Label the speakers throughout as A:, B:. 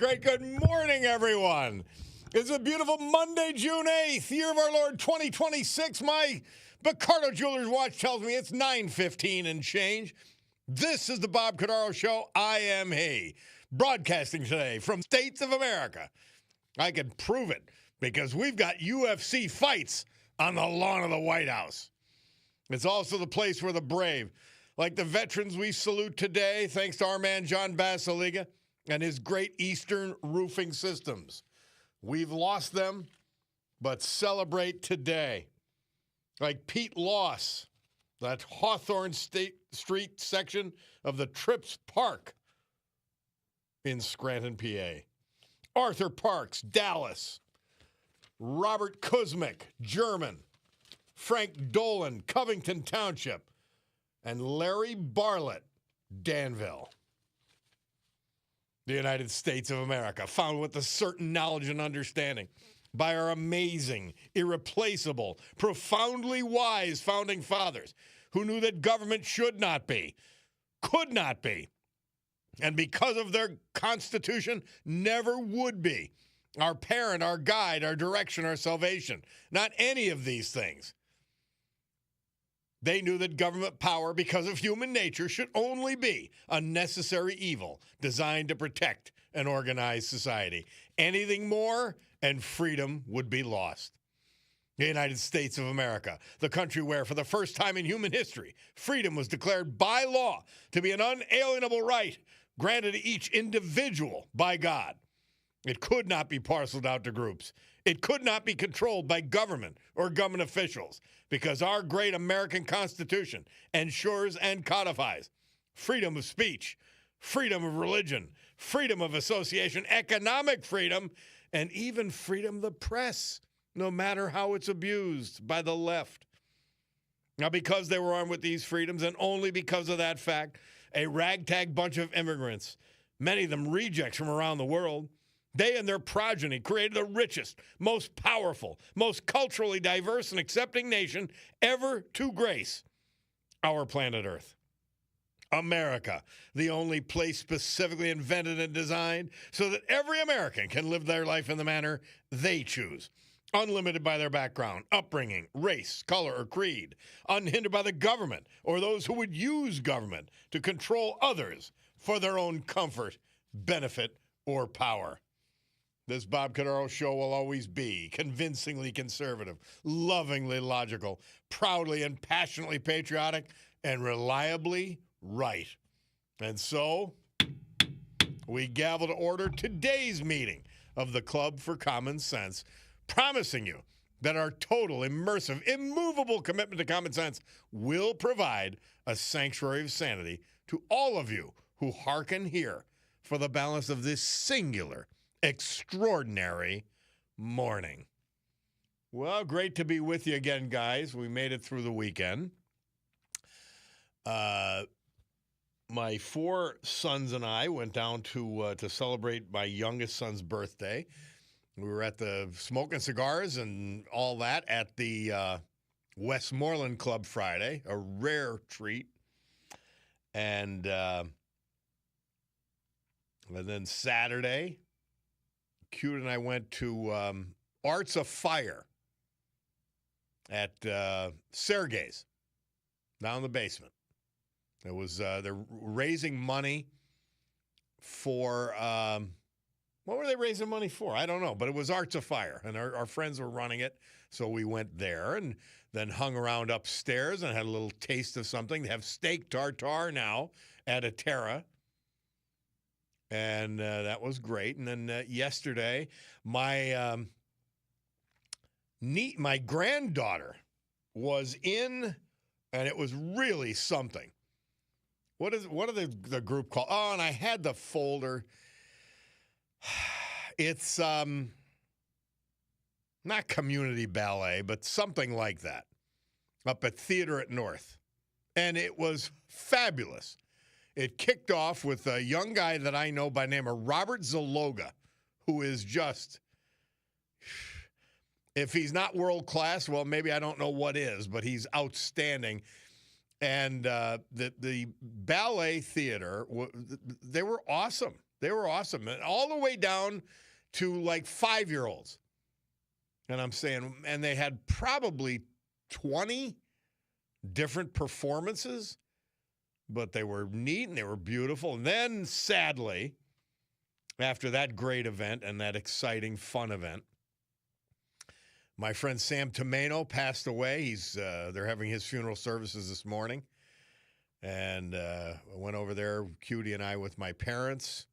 A: Great. Good morning, everyone. It's a beautiful Monday, June 8th, year of our Lord 2026. My Cordaro Jewelers watch tells me it's 9:15 and change. This is the Bob Cordaro Show. I am he. Broadcasting today from States of America. I can prove it because we've got UFC fights on the lawn of the White House. It's also the place where the brave, like the veterans we salute today, thanks to our man John Basiliga and his Great Eastern Roofing Systems. We've lost them, but celebrate today. Like Pete Loss, that Hawthorne Street section of the Trips Park in Scranton, PA. Arthur Parks, Dallas. Robert Kuzmic, German. Frank Dolan, Covington Township. And Larry Bartlett, Danville. The United States of America, found with a certain knowledge and understanding by our amazing, irreplaceable, profoundly wise founding fathers who knew that government should not be, could not be, and because of their Constitution, never would be our parent, our guide, our direction, our salvation. Not any of these things. They knew that government power, because of human nature, should only be a necessary evil designed to protect an organized society. Anything more, and freedom would be lost. The United States of America, the country where, for the first time in human history, freedom was declared by law to be an unalienable right granted to each individual by God. It could not be parceled out to groups. It could not be controlled by government or government officials because our great American Constitution ensures and codifies freedom of speech, freedom of religion, freedom of association, economic freedom, and even freedom of the press, no matter how it's abused by the left. Now, because they were armed with these freedoms, and only because of that fact, a ragtag bunch of immigrants, many of them rejects from around the world, they and their progeny created the richest, most powerful, most culturally diverse and accepting nation ever to grace our planet Earth. America, the only place specifically invented and designed so that every American can live their life in the manner they choose, unlimited by their background, upbringing, race, color, or creed, unhindered by the government or those who would use government to control others for their own comfort, benefit, or power. This Bob Cordaro Show will always be convincingly conservative, lovingly logical, proudly and passionately patriotic, and reliably right. And so, we gavel to order today's meeting of the Club for Common Sense, promising you that our total, immersive, immovable commitment to common sense will provide a sanctuary of sanity to all of you who hearken here for the balance of this singular, extraordinary morning. Well, great to be with you again, guys. We made it through the weekend. My 4 sons and I went down to celebrate my youngest son's birthday. We were at the smoking cigars and all that at the Westmoreland Club Friday, a rare treat. And then Saturday, Cute and I went to Arts of Fire at Sergey's down in the basement. It was they're raising money for what were they raising money for? I don't know, but it was Arts of Fire, and our friends were running it, so we went there and then hung around upstairs and had a little taste of something. They have steak tartare now at Atera. And that was great. And then yesterday, my granddaughter was in, and it was really something. What are the group called? Oh, and I had the folder. It's not community ballet, but something like that, up at Theater at North. And it was fabulous. It kicked off with a young guy that I know by name of Robert Zaloga, who is just, if he's not world class, well, maybe I don't know what is, but he's outstanding. And the ballet theater, they were awesome. They were awesome. And all the way down to like 5-year-olds. And I'm saying, and they had probably 20 different performances, but they were neat and they were beautiful. And then, sadly, after that great event and that exciting, fun event, my friend Sam Tomeno passed away. They're having his funeral services this morning. And I went over there, Cutie and I, with my parents.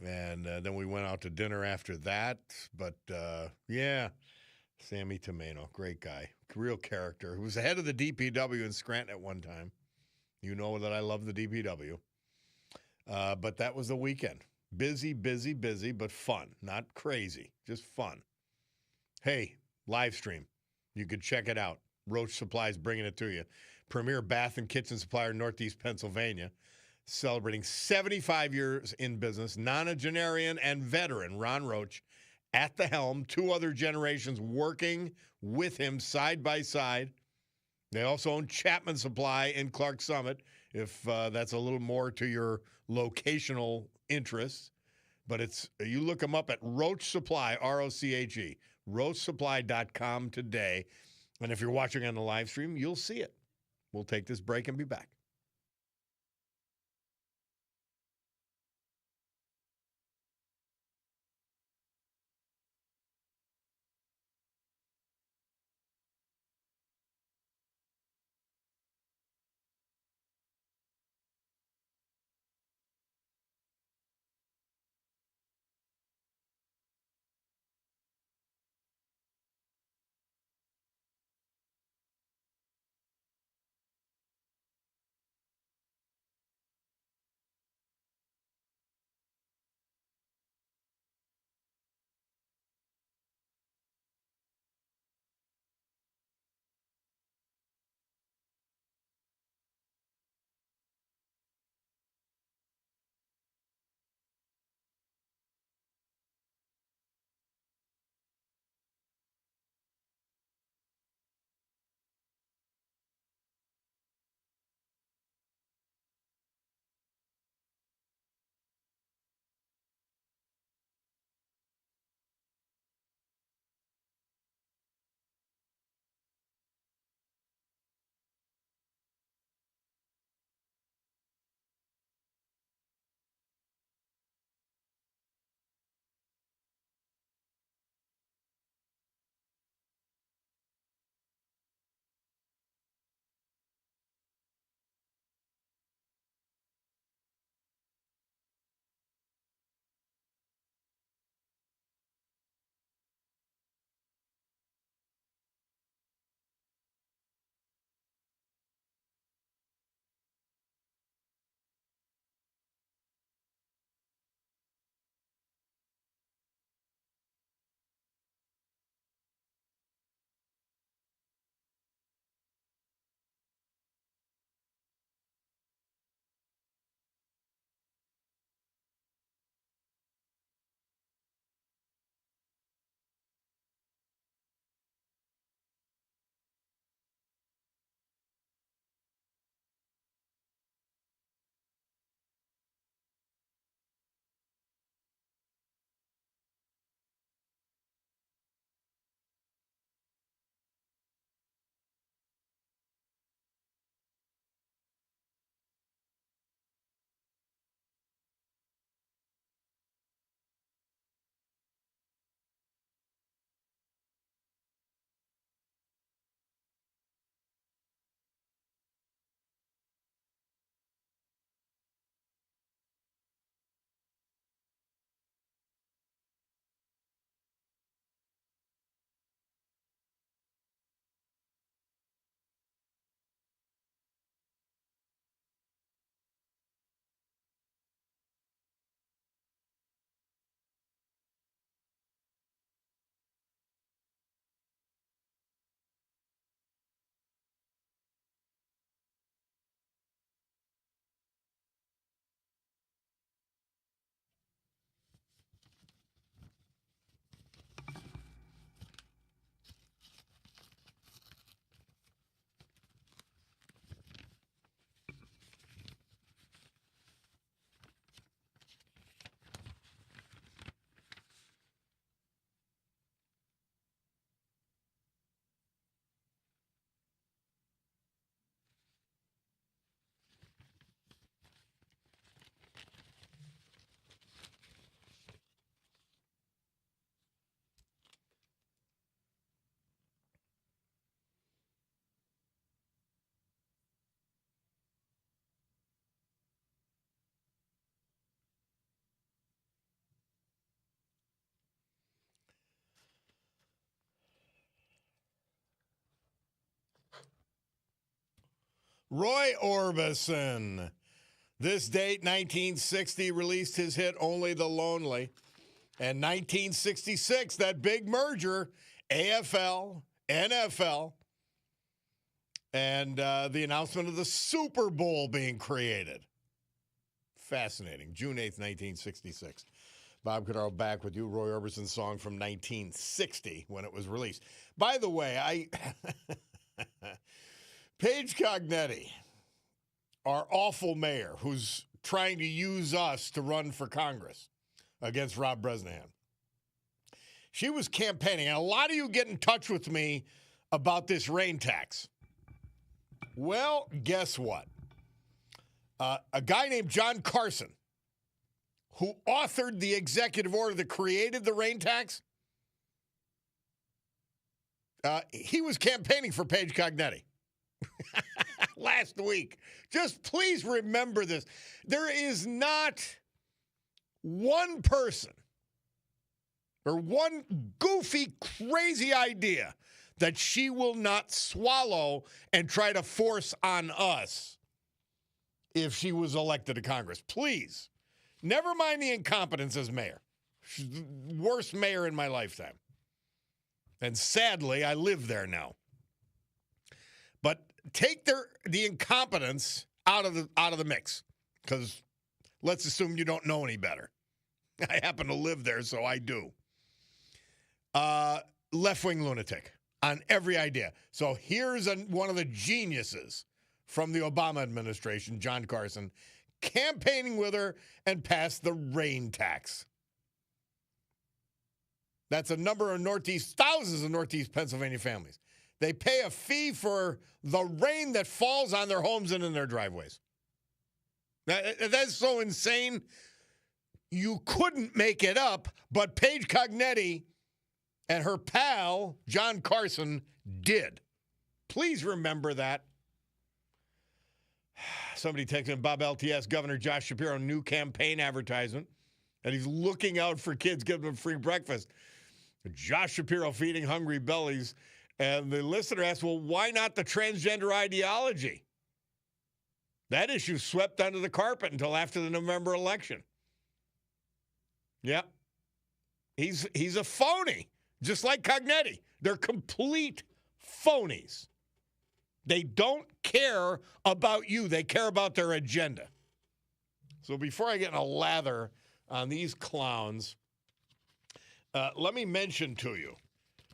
A: And then we went out to dinner after that. But, yeah, Sammy Tomeno, great guy, real character. Who was the head of the DPW in Scranton at one time. You know that I love the DPW. But that was the weekend. Busy, busy, busy, but fun. Not crazy, just fun. Hey, live stream. You could check it out. Roach Supply's bringing it to you. Premier bath and kitchen supplier in Northeast Pennsylvania. Celebrating 75 years in business. Nonagenarian and veteran Ron Roach at the helm. 2 other generations working with him side by side. They also own Chapman Supply in Clark Summit, if that's a little more to your locational interests. But you look them up at Roach Supply, R-O-C-H-E, roachsupply.com today. And if you're watching on the live stream, you'll see it. We'll take this break and be back. Roy Orbison. This date, 1960, released his hit Only the Lonely. And 1966, that big merger, AFL, NFL, and the announcement of the Super Bowl being created. Fascinating. June 8th, 1966. Bob Cordaro back with you. Roy Orbison's song from 1960 when it was released. By the way, Paige Cognetti, our awful mayor who's trying to use us to run for Congress against Rob Bresnahan. She was campaigning, and a lot of you get in touch with me about this rain tax. Well, guess what? A guy named John Carson, who authored the executive order that created the rain tax, he was campaigning for Paige Cognetti last week. Just please remember this. There is not one person or one goofy, crazy idea that she will not swallow and try to force on us if she was elected to Congress. Please. Never mind the incompetence as mayor. She's the worst mayor in my lifetime. And sadly, I live there now. But take the incompetence out of the mix, because let's assume you don't know any better. I happen to live there, so I do. Left-wing lunatic on every idea. So here's one of the geniuses from the Obama administration, John Carson, campaigning with her and passed the rain tax. That's a number of thousands of Northeast Pennsylvania families. They pay a fee for the rain that falls on their homes and in their driveways. That's so insane. You couldn't make it up, but Paige Cognetti and her pal, John Carson, did. Please remember that. Somebody texted Bob LTS, Governor Josh Shapiro, new campaign advertisement, and he's looking out for kids, giving them free breakfast. Josh Shapiro feeding hungry bellies. And the listener asked, well, why not the transgender ideology? That issue swept under the carpet until after the November election. Yep. He's a phony, just like Cognetti. They're complete phonies. They don't care about you. They care about their agenda. So before I get in a lather on these clowns, let me mention to you,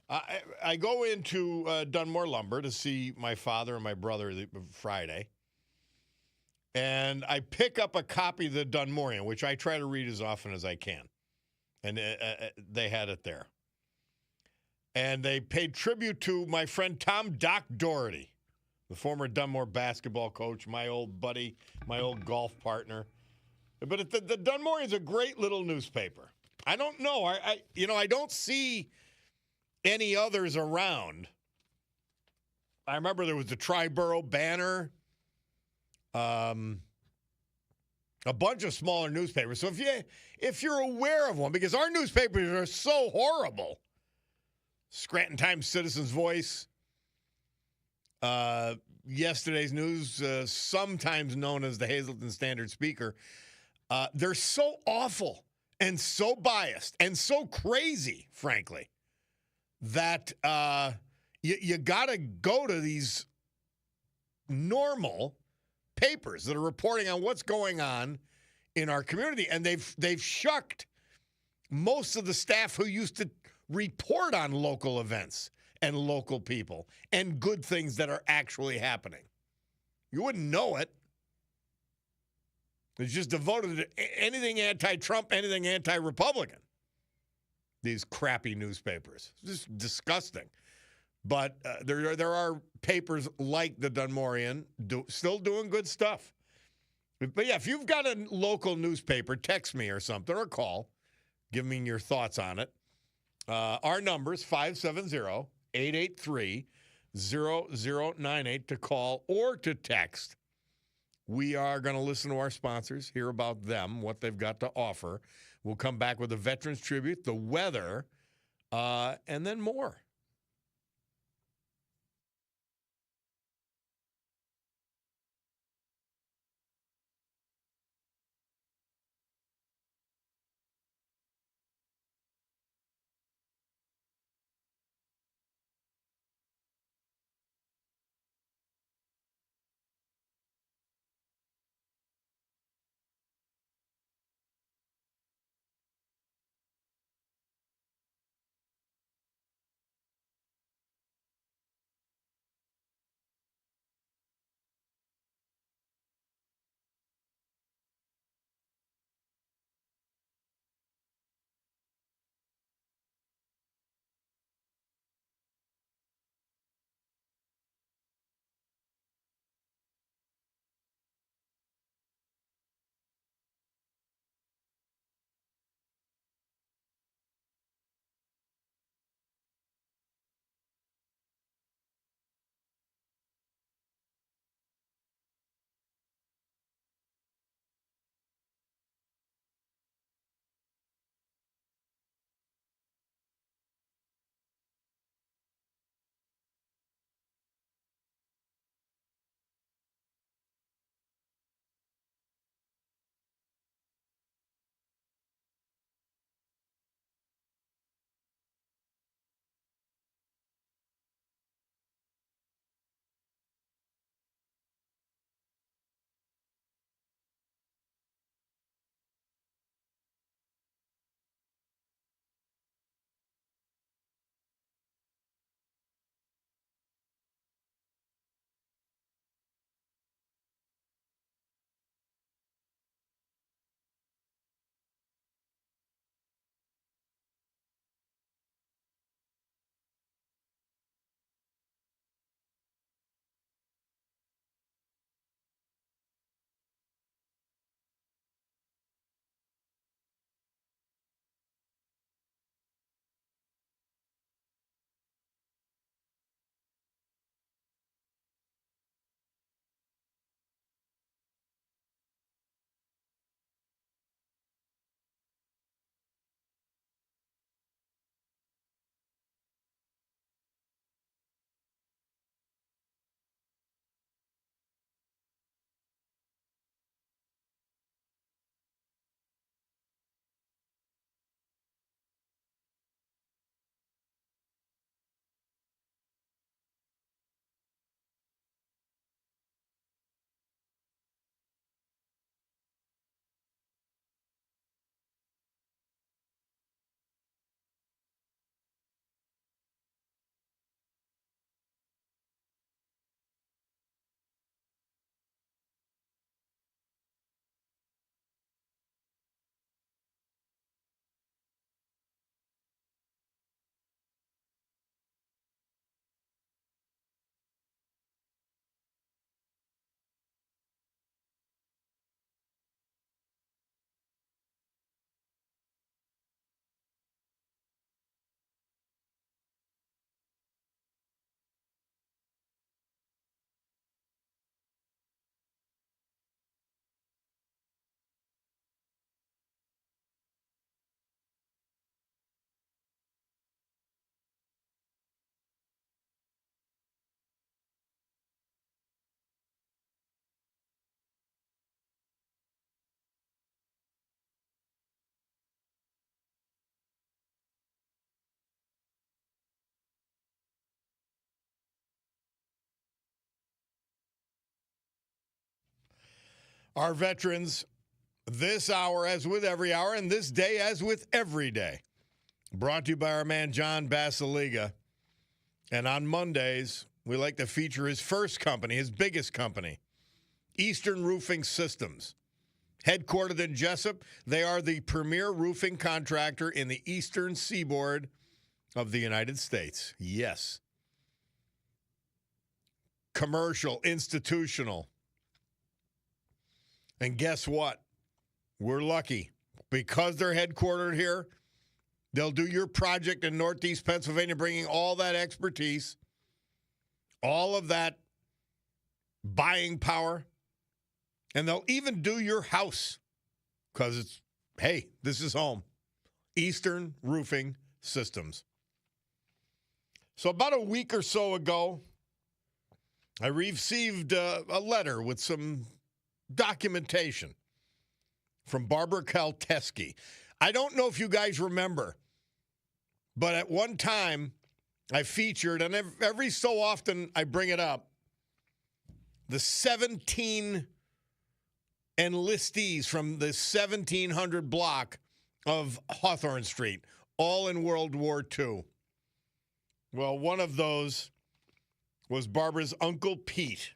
A: I go into Dunmore Lumber to see my father and my brother Friday, and I pick up a copy of the Dunmorian, which I try to read as often as I can, and they had it there. And they paid tribute to my friend Tom Doc Doherty, the former Dunmore basketball coach, my old buddy, my old golf partner. But the Dunmorian's a great little newspaper. I don't know. I don't see any others around. I remember there was the Triborough Banner, a bunch of smaller newspapers. So if you're aware of one, because our newspapers are so horrible, Scranton Times-Citizen's Voice, yesterday's news, sometimes known as the Hazleton Standard-Speaker, they're so awful and so biased and so crazy, frankly, that you got to go to these normal papers that are reporting on what's going on in our community. And they've shucked most of the staff who used to report on local events and local people and good things that are actually happening. You wouldn't know it. It's just devoted to anything anti-Trump, anything anti-Republican. These crappy newspapers. It's just disgusting. But there are papers like the Dunmorian still doing good stuff. But yeah, if you've got a local newspaper, text me or something or call. Give me your thoughts on it. Our number is 570-883-0098 to call or to text. We are going to listen to our sponsors, hear about them, what they've got to offer. We'll come back with a Veterans Tribute, the weather, and then more. Our veterans, this hour as with every hour, and this day as with every day. Brought to you by our man John Basiliga. And on Mondays, we like to feature his first company, his biggest company, Eastern Roofing Systems. Headquartered in Jessup, they are the premier roofing contractor in the eastern seaboard of the United States. Yes. Commercial, institutional. And guess what? We're lucky. Because they're headquartered here, they'll do your project in Northeast Pennsylvania, bringing all that expertise, all of that buying power, and they'll even do your house because it's, hey, this is home. Eastern Roofing Systems. So about a week or so ago, I received a letter with some documentation from Barbara Kalteski. I don't know if you guys remember, but at one time I featured, and every so often I bring it up, the 17 enlistees from the 1700 block of Hawthorne Street, all in World War II. Well, one of those was Barbara's Uncle Pete.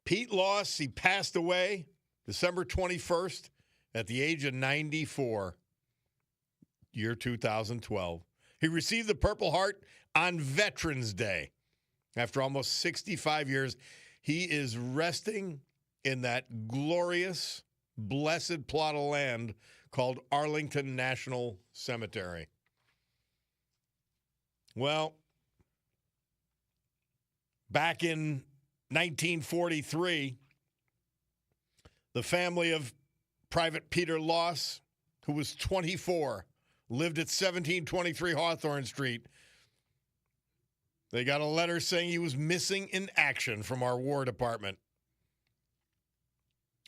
A: Pete lost, he passed away December 21st at the age of 94, year 2012. He received the Purple Heart on Veterans Day. After almost 65 years, he is resting in that glorious, blessed plot of land called Arlington National Cemetery. Well, back in 1943, the family of Private Peter Loss, who was 24, lived at 1723 Hawthorne Street. They got a letter saying he was missing in action from our War Department.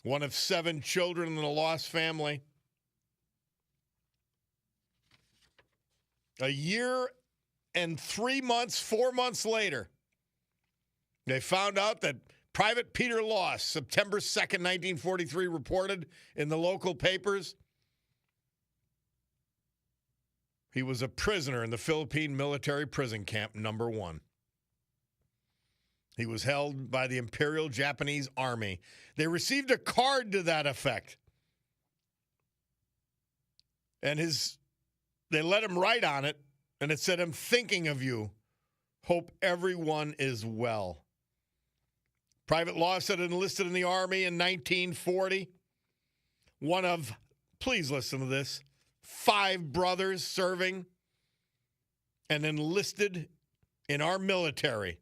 A: One of 7 children in the Loss family. A year and 3 months, 4 months later, they found out that Private Peter Loss, September 2nd, 1943, reported in the local papers he was a prisoner in the Philippine military prison camp number 1. He was held by the Imperial Japanese Army. They received a card to that effect. And they let him write on it, and it said, "I'm thinking of you. Hope everyone is well." Private Loss had enlisted in the Army in 1940. One of, please listen to this, 5 brothers serving and enlisted in our military.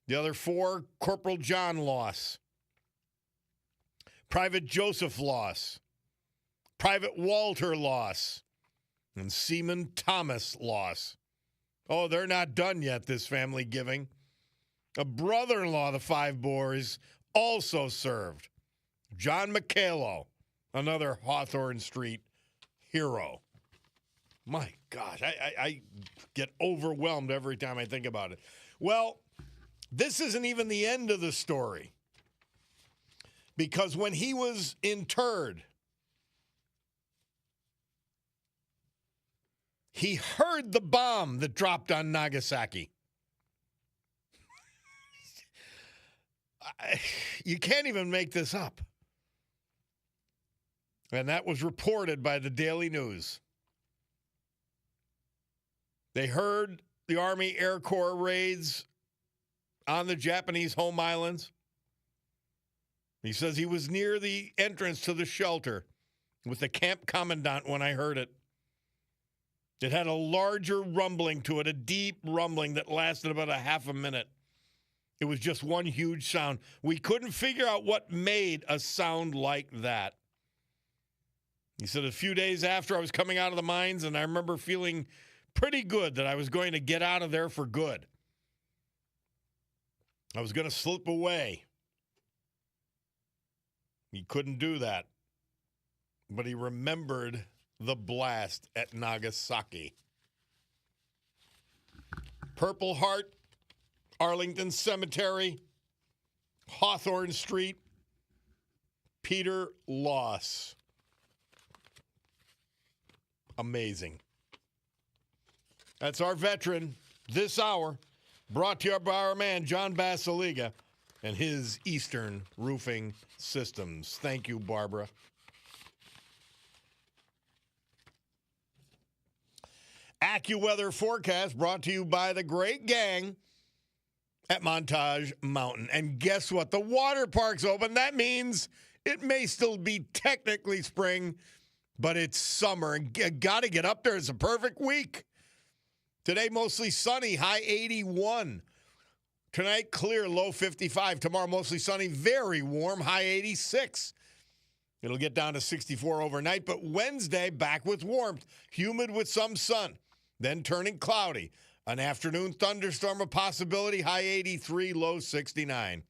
A: The other 4, Corporal John Loss, Private Joseph Loss, Private Walter Loss, and Seaman Thomas Loss. Oh, they're not done yet, this family giving. A brother-in-law of the 5 boys also served. John McCallow, another Hawthorne Street hero. My gosh, I get overwhelmed every time I think about it. Well, this isn't even the end of the story. Because when he was interred, he heard the bomb that dropped on Nagasaki. You can't even make this up. And that was reported by the Daily News. They heard the Army Air Corps raids on the Japanese home islands. He says he was near the entrance to the shelter with the camp commandant when I heard it. It had a larger rumbling to it, a deep rumbling that lasted about a half a minute. It was just one huge sound. We couldn't figure out what made a sound like that. He said a few days after I was coming out of the mines, and I remember feeling pretty good that I was going to get out of there for good. I was going to slip away. He couldn't do that. But he remembered the blast at Nagasaki. Purple Heart, Arlington Cemetery, Hawthorne Street, Peter Loss. Amazing. That's our veteran this hour, brought to you by our man, John Basiliga, and his Eastern Roofing Systems. Thank you, Barbara. AccuWeather forecast brought to you by the great gang at Montage Mountain. And guess what? The water park's open. That means it may still be technically spring, but it's summer. And you got to get up there. It's a perfect week. Today, mostly sunny, high 81. Tonight, clear, low 55. Tomorrow, mostly sunny, very warm, high 86. It'll get down to 64 overnight, but Wednesday, back with warmth, humid with some sun, then turning cloudy. An afternoon thunderstorm a possibility, high 83, low 69.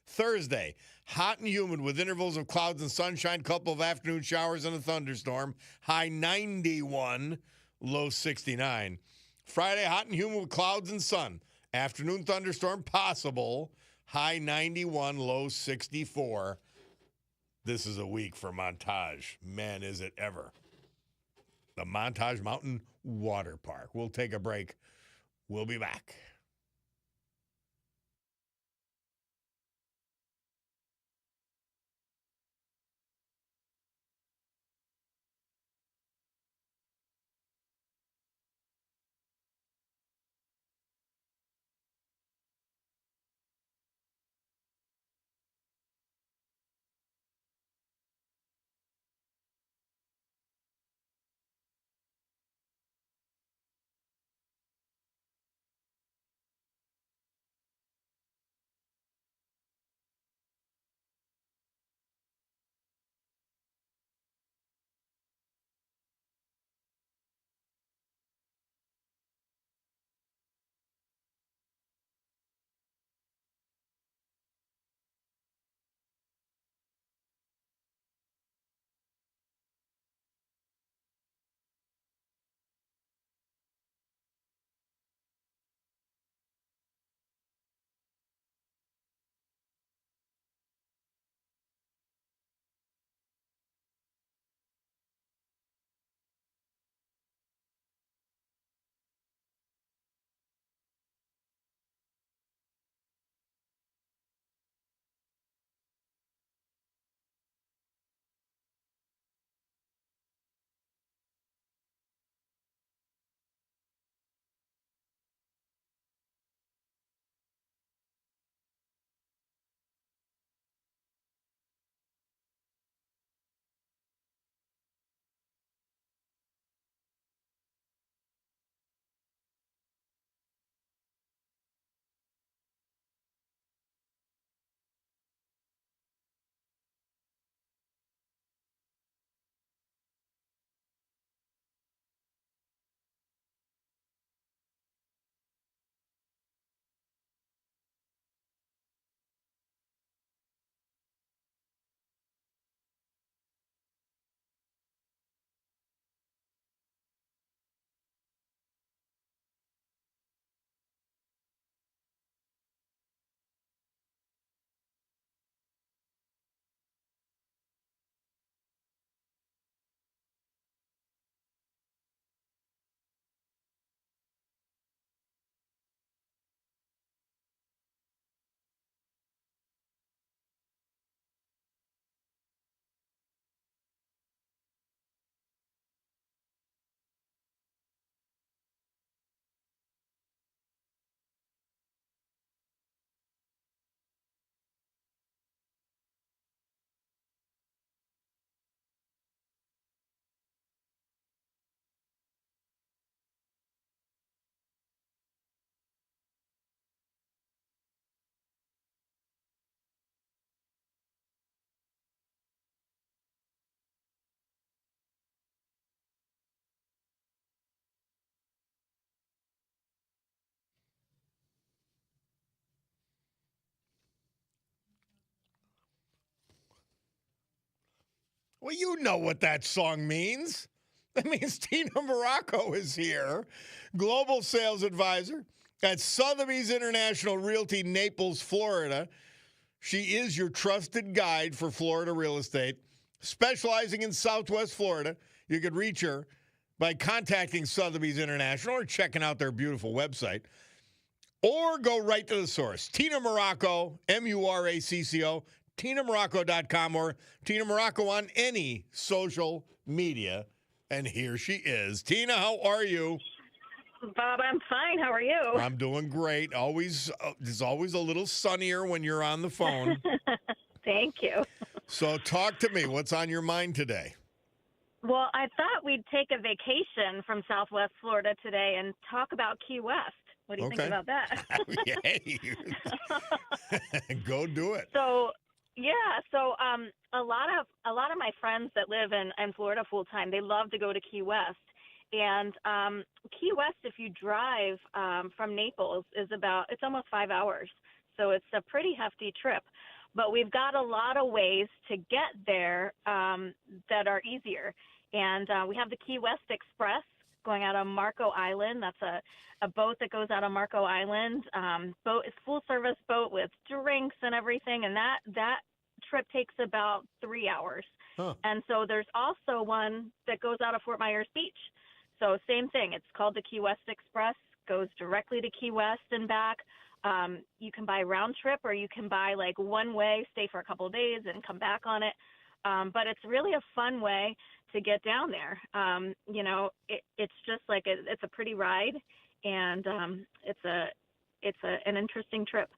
A: Thursday, hot and humid with intervals of clouds and sunshine, couple of afternoon showers and a thunderstorm, high 91, low 69. Friday, hot and humid with clouds and sun. Afternoon thunderstorm possible, high 91, low 64. This is a week for Montage. Man, is it ever. The Montage Mountain Water Park. We'll take a break. We'll be back. Well, you know what that song means. That means Tina Morocco is here, global sales advisor at Sotheby's International Realty, Naples, Florida. She is your trusted guide for Florida real estate, specializing in Southwest Florida. You could reach her by contacting Sotheby's International or checking out their beautiful website, or go right to the source. Tina Morocco, Muracco, TinaMorocco.com, or Tina Morocco on any social media. And here she is. Tina, how are you?
B: Bob, I'm fine. How are you?
A: I'm doing great. It's always a little sunnier when you're on the phone.
B: Thank you.
A: So talk to me. What's on your mind today?
B: Well, I thought we'd take a vacation from Southwest Florida today and talk about Key West. What do you think about that?
A: Hey, go do it.
B: So a lot of my friends that live in Florida full time, they love to go to Key West. And Key West, if you drive from Naples, it's almost 5 hours. So it's a pretty hefty trip. But we've got a lot of ways to get there that are easier. And we have the Key West Express going out on Marco Island. That's a boat that goes out on Marco Island. Boat is full service boat with drinks and everything. And that trip takes about 3 hours.
A: Huh.
B: And so there's also one that goes out of Fort Myers Beach. So same thing. It's called the Key West Express. Goes directly to Key West and back. You can buy round trip, or you can buy like one way, stay for a couple of days and come back on it. But it's really a fun way to get down there. It's just like it's a pretty ride, and it's an interesting trip.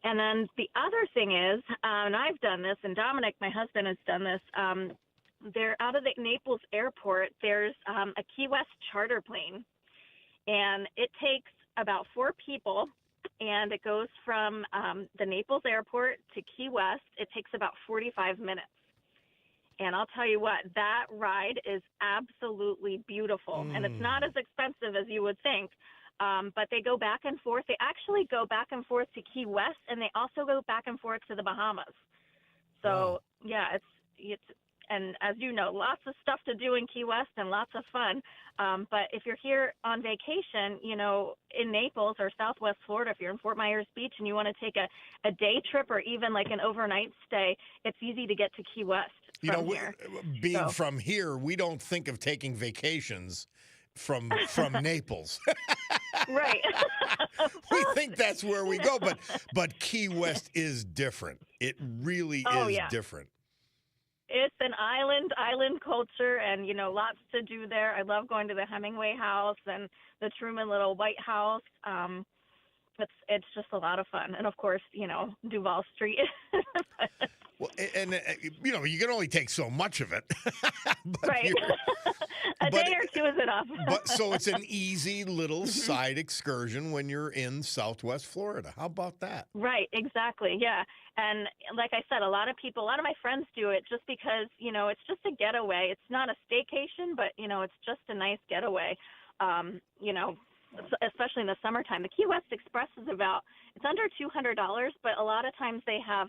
B: And then the other thing is, and I've done this, and Dominic, my husband, has done this. They're out of the Naples airport. There's a Key West charter plane, and it takes about 4 people. And it goes from the Naples airport to Key West. It takes about 45 minutes. And I'll tell you what, that ride is absolutely beautiful. And it's not as expensive as you would think. But they go back and forth. They actually go back and forth to Key West, and they also go back and forth to the Bahamas. So, yeah, it's and as you know, lots of stuff to do in Key West and lots of fun. But if you're here on vacation, in Naples or Southwest Florida, if you're in Fort Myers Beach and you want to take a day trip or even like an overnight stay, it's easy to get to Key West from here.
A: From here, we don't think of taking vacations from Naples.
B: Right.
A: We think that's where we go, but Key West is different. It really is different.
B: It's an island culture, and lots to do there. I love going to the Hemingway House and the Truman Little White House. It's just a lot of fun, and of course, Duval Street.
A: Well, and you can only take so much of it.
B: Right. A day or two is enough.
A: So it's an easy little side excursion when you're in Southwest Florida. How about that?
B: Right, exactly. Yeah. And like I said, a lot of my friends do it just because, it's just a getaway. It's not a staycation, but, it's just a nice getaway. Especially in the summertime. The Key West Express is it's under $200, but a lot of times they have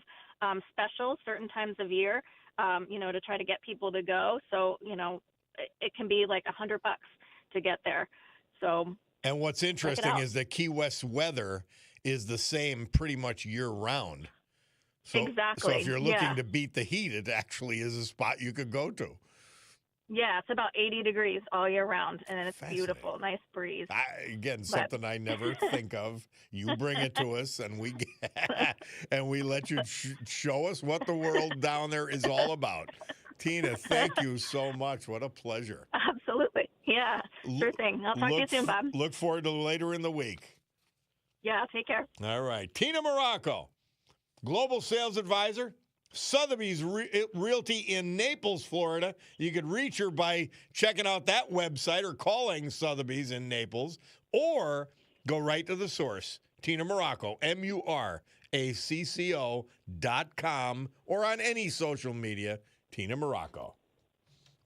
B: specials certain times of year, to try to get people to go. So, it can be like $100 to get there. So,
A: and what's interesting is that Key West weather is the same pretty much year round. So,
B: exactly.
A: So if you're looking to beat the heat, it actually is a spot you could go to.
B: Yeah, it's about 80 degrees all year round, and it's beautiful, nice breeze.
A: Something I never think of. You bring it to us, and we let you show us what the world down there is all about. Tina, thank you so much. What a pleasure.
B: Absolutely. Yeah, sure thing. I'll talk to you soon, Bob.
A: Look forward to later in the week.
B: Yeah, take care.
A: All right. Tina Morocco, Global Sales Advisor, Sotheby's Realty in Naples, Florida. You could reach her by checking out that website or calling Sotheby's in Naples, or go right to the source, Tina Morocco, MURACCO.com, or on any social media, Tina Morocco.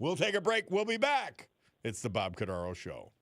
A: We'll take a break. We'll be back. It's the Bob Cordaro Show.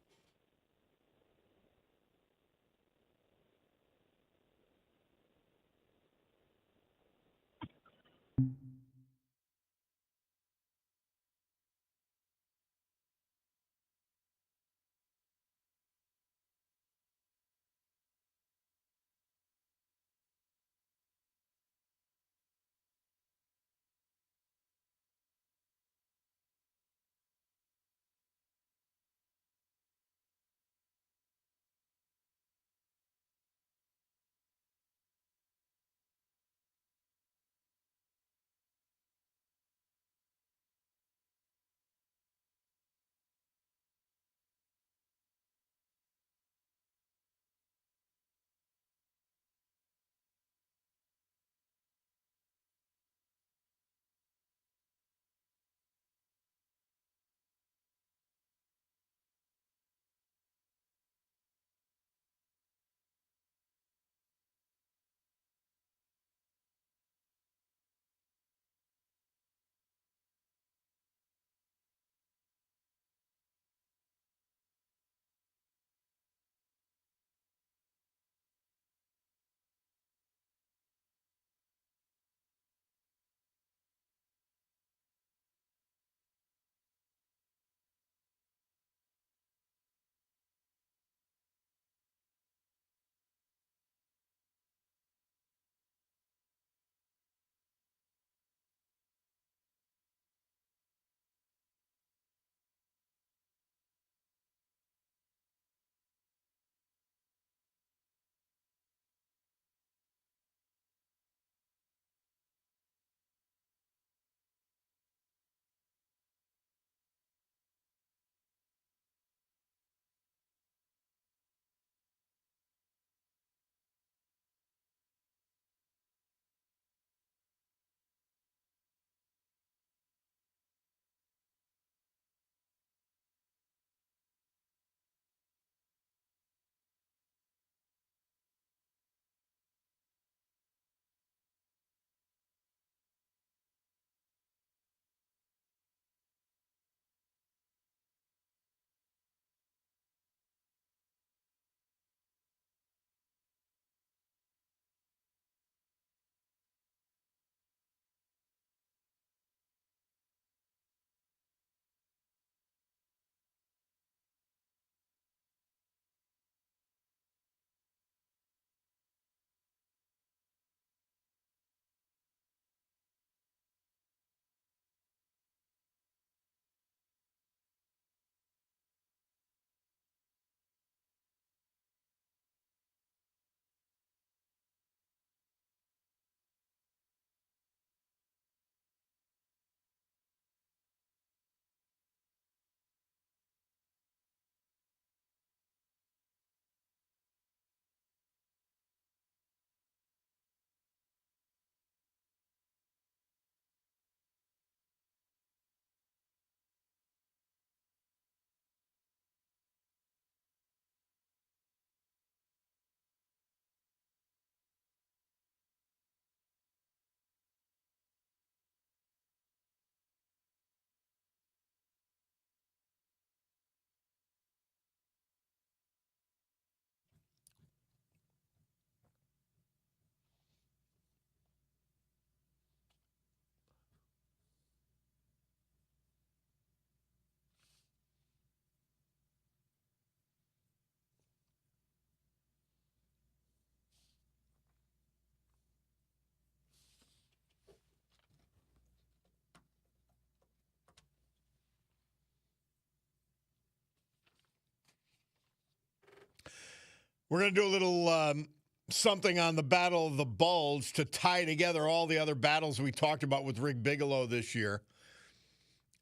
A: We're going to do a little something on the Battle of the Bulge to tie together all the other battles we talked about with Rick Bigelow this year.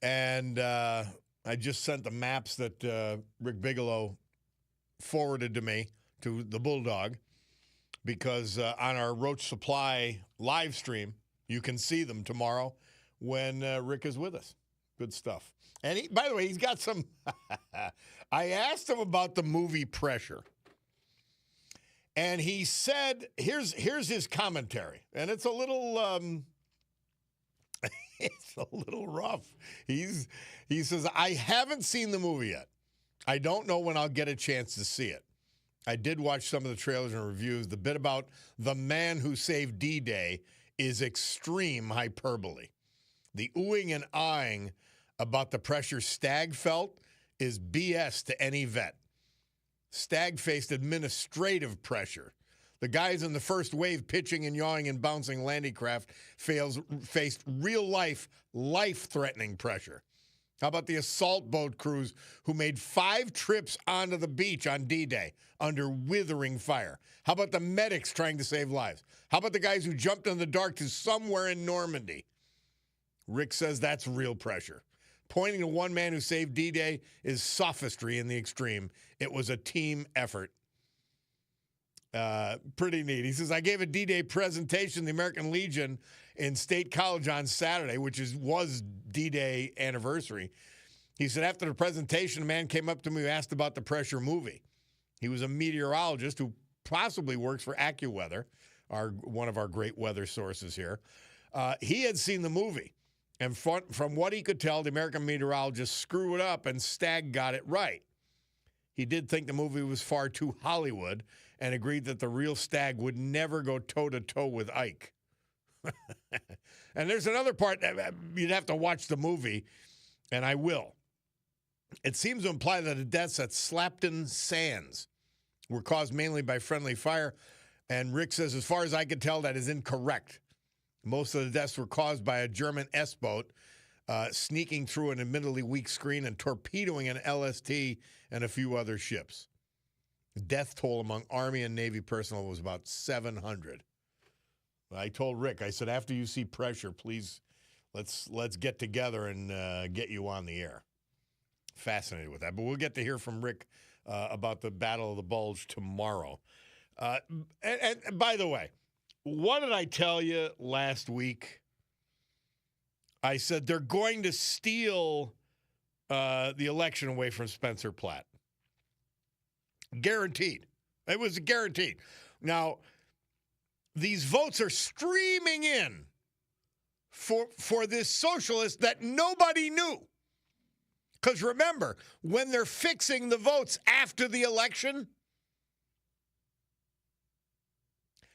A: And I just sent the maps that Rick Bigelow forwarded to me, to the Bulldog, because on our Roach Supply live stream, you can see them tomorrow when Rick is with us. Good stuff. And he, by the way, he's got some. I asked him about the movie Pressure. And he said, here's his commentary. And it's a little it's a little rough. He says, I haven't seen the movie yet. I don't know when I'll get a chance to see it. I did watch some of the trailers and reviews. The bit about the man who saved D-Day is extreme hyperbole. The oohing and eyeing about the pressure Stagg felt is BS to any vet. Stagg faced administrative pressure. The guys in the first wave pitching and yawing and bouncing Landicraft faced real-life, life-threatening pressure. How about the assault boat crews who made 5 trips onto the beach on D-Day under withering fire? How about the medics trying to save lives? How about the guys who jumped in the dark to somewhere in Normandy? Rick says that's real pressure. Pointing to one man who saved D-Day is sophistry in the extreme. It was a team effort. Pretty neat. He says, I gave a D-Day presentation in the American Legion in State College on Saturday, which was D-Day anniversary. He said, after the presentation, a man came up to me who asked about the Pressure movie. He was a meteorologist who possibly works for AccuWeather, one of our great weather sources here. He had seen the movie. And from what he could tell, the American meteorologist screwed it up and Stagg got it right. He did think the movie was far too Hollywood and agreed that the real Stagg would never go toe-to-toe with Ike. And there's another part that you'd have to watch the movie, and I will. It seems to imply that the deaths at Slapton Sands were caused mainly by friendly fire, and Rick says, as far as I can tell, that is incorrect. Most of the deaths were caused by a German S-boat sneaking through an admittedly weak screen and torpedoing an LST and a few other ships. The death toll among Army and Navy personnel was about 700. I told Rick, I said, after you see Pressure, please, let's get together and get you on the air. Fascinated with that. But we'll get to hear from Rick about the Battle of the Bulge tomorrow. And by the way, what did I tell you last week? I said they're going to steal the election away from Spencer Platt. Guaranteed. It was guaranteed. Now, these votes are streaming in for this socialist that nobody knew. Because remember, when they're fixing the votes after the election,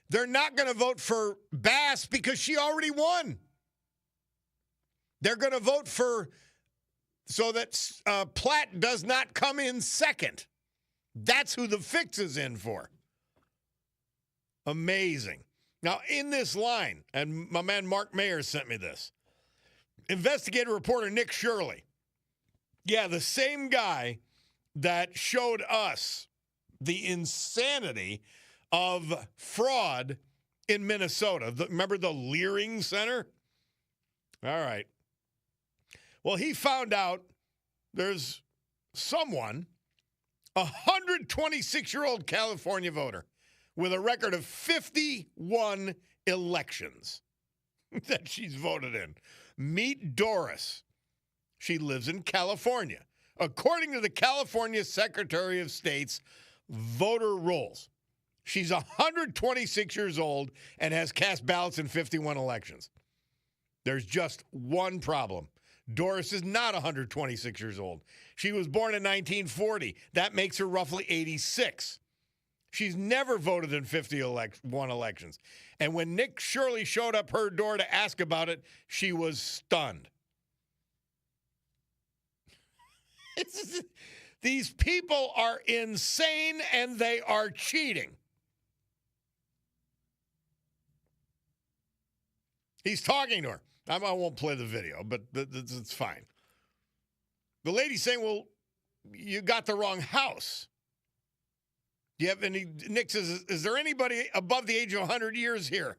A: they're not going to vote for Bass because she already won. They're going to vote for so that Platt does not come in second. That's who the fix is in for. Amazing. Now, in this line, and my man Mark Mayer sent me this, investigative reporter Nick Shirley, yeah, the same guy that showed us the insanity of fraud in Minnesota. Remember the Leering Center? All right. Well, he found out there's someone, a 126-year-old California voter with a record of 51 elections that she's voted in. Meet Doris. She lives in California. According to the California Secretary of State's voter rolls, she's 126 years old and has cast ballots in 51 elections. There's just one problem. Doris is not 126 years old. She was born in 1940. That makes her roughly 86. She's never voted in 51 elections. And when Nick Shirley showed up her door to ask about it, she was stunned. These people are insane and they are cheating. He's talking to her. I won't play the video, but it's fine. The lady's saying, well, you got the wrong house. Do you have any? Nick says, is there anybody above the age of 100 years here?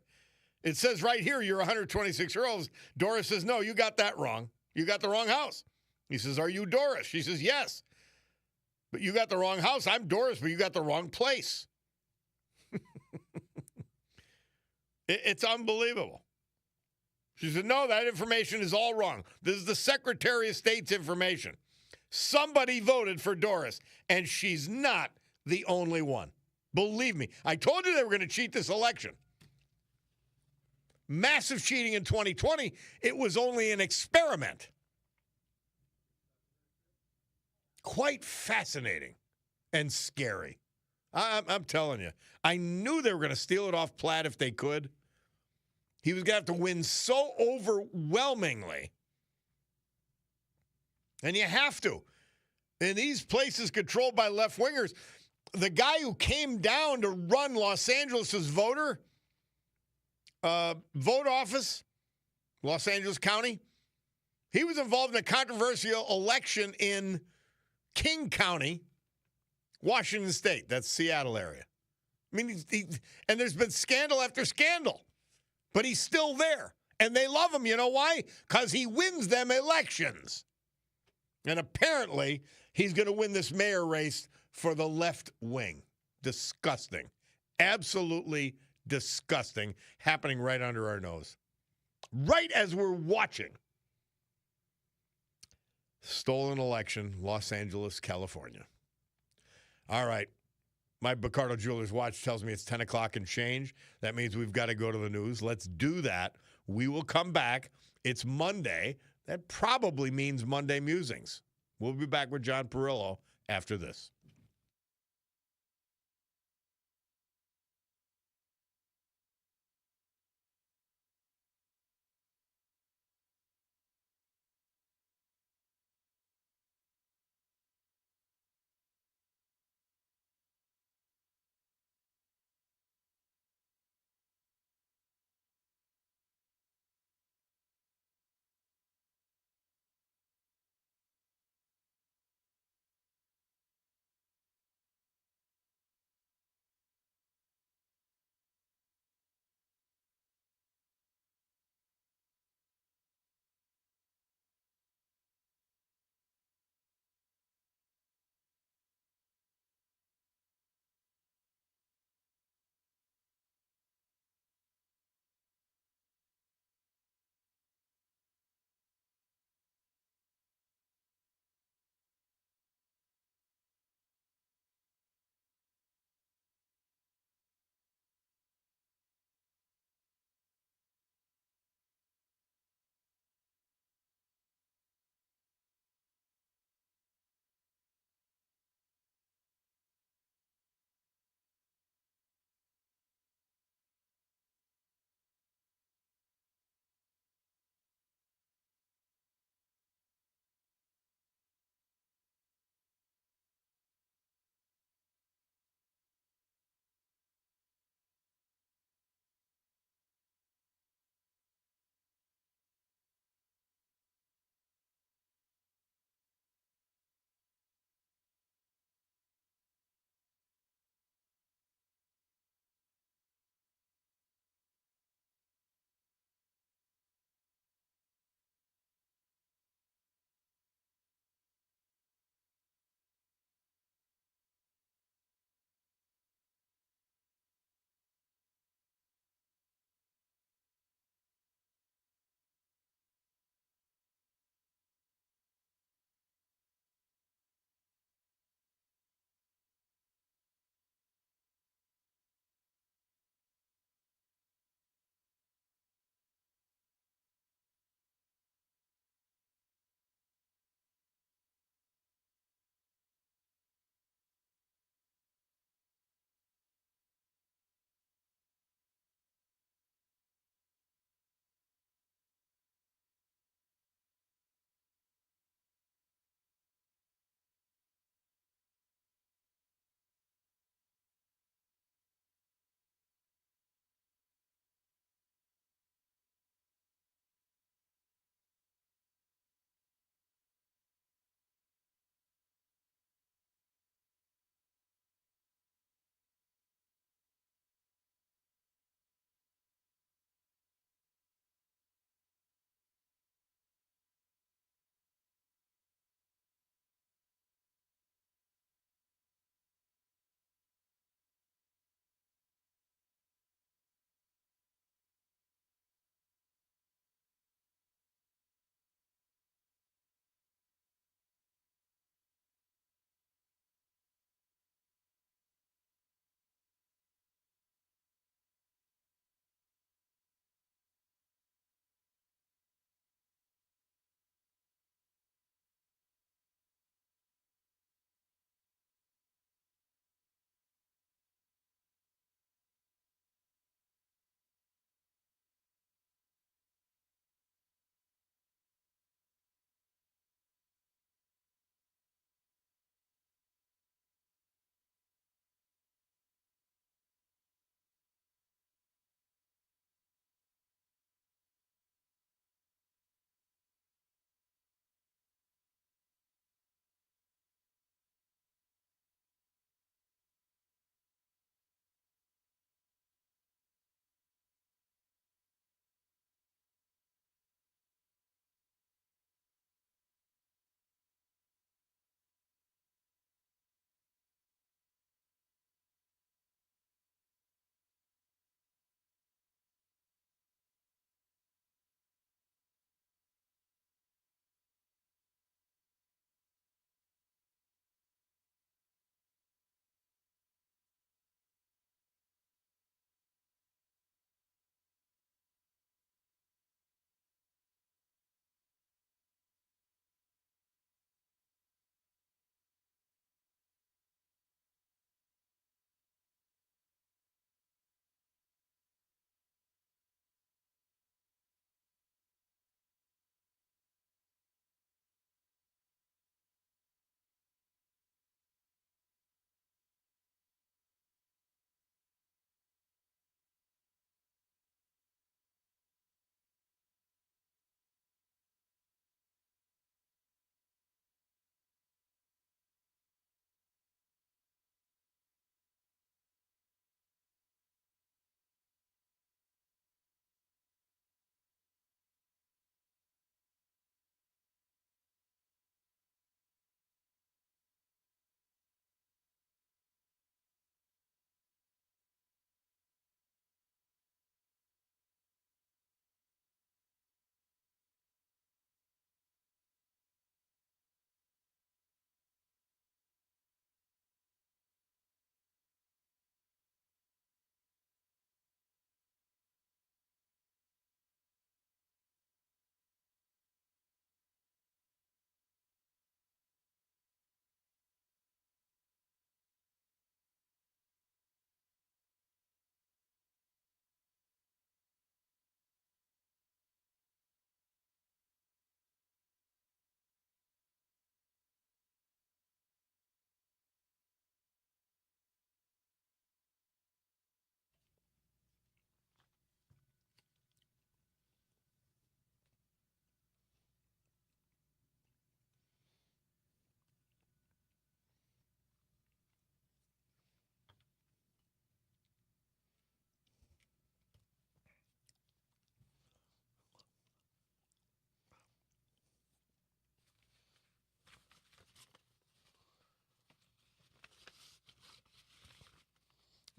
A: It says right here you're 126-year-olds. Doris says, no, you got that wrong. You got the wrong house. He says, are you Doris? She says, yes. But you got the wrong house. I'm Doris, but you got the wrong place. It's unbelievable. She said, no, that information is all wrong. This is the Secretary of State's information. Somebody voted for Doris, and she's not the only one. Believe me. I told you they were going to cheat this election. Massive cheating in 2020. It was only an experiment. Quite fascinating and scary. I'm telling you. I knew they were going to steal it off Platt if they could. He was going to have to win so overwhelmingly. And you have to. In these places controlled by left-wingers, the guy who came down to run Los Angeles' vote office, Los Angeles County, he was involved in a controversial election in King County, Washington State. That's Seattle area. I mean, and there's been scandal after scandal, but he's still there. And they love him. You know why? Because he wins them elections. And apparently, he's going to win this mayor race for the left wing. Disgusting. Absolutely disgusting. Happening right under our nose. Right as we're watching. Stolen election, Los Angeles, California. All right. My Bacardo Jewelers watch tells me it's 10 o'clock and change. That means we've got to go to the news. Let's do that. We will come back. It's Monday. That probably means Monday Musings. We'll be back with John Perillo after this.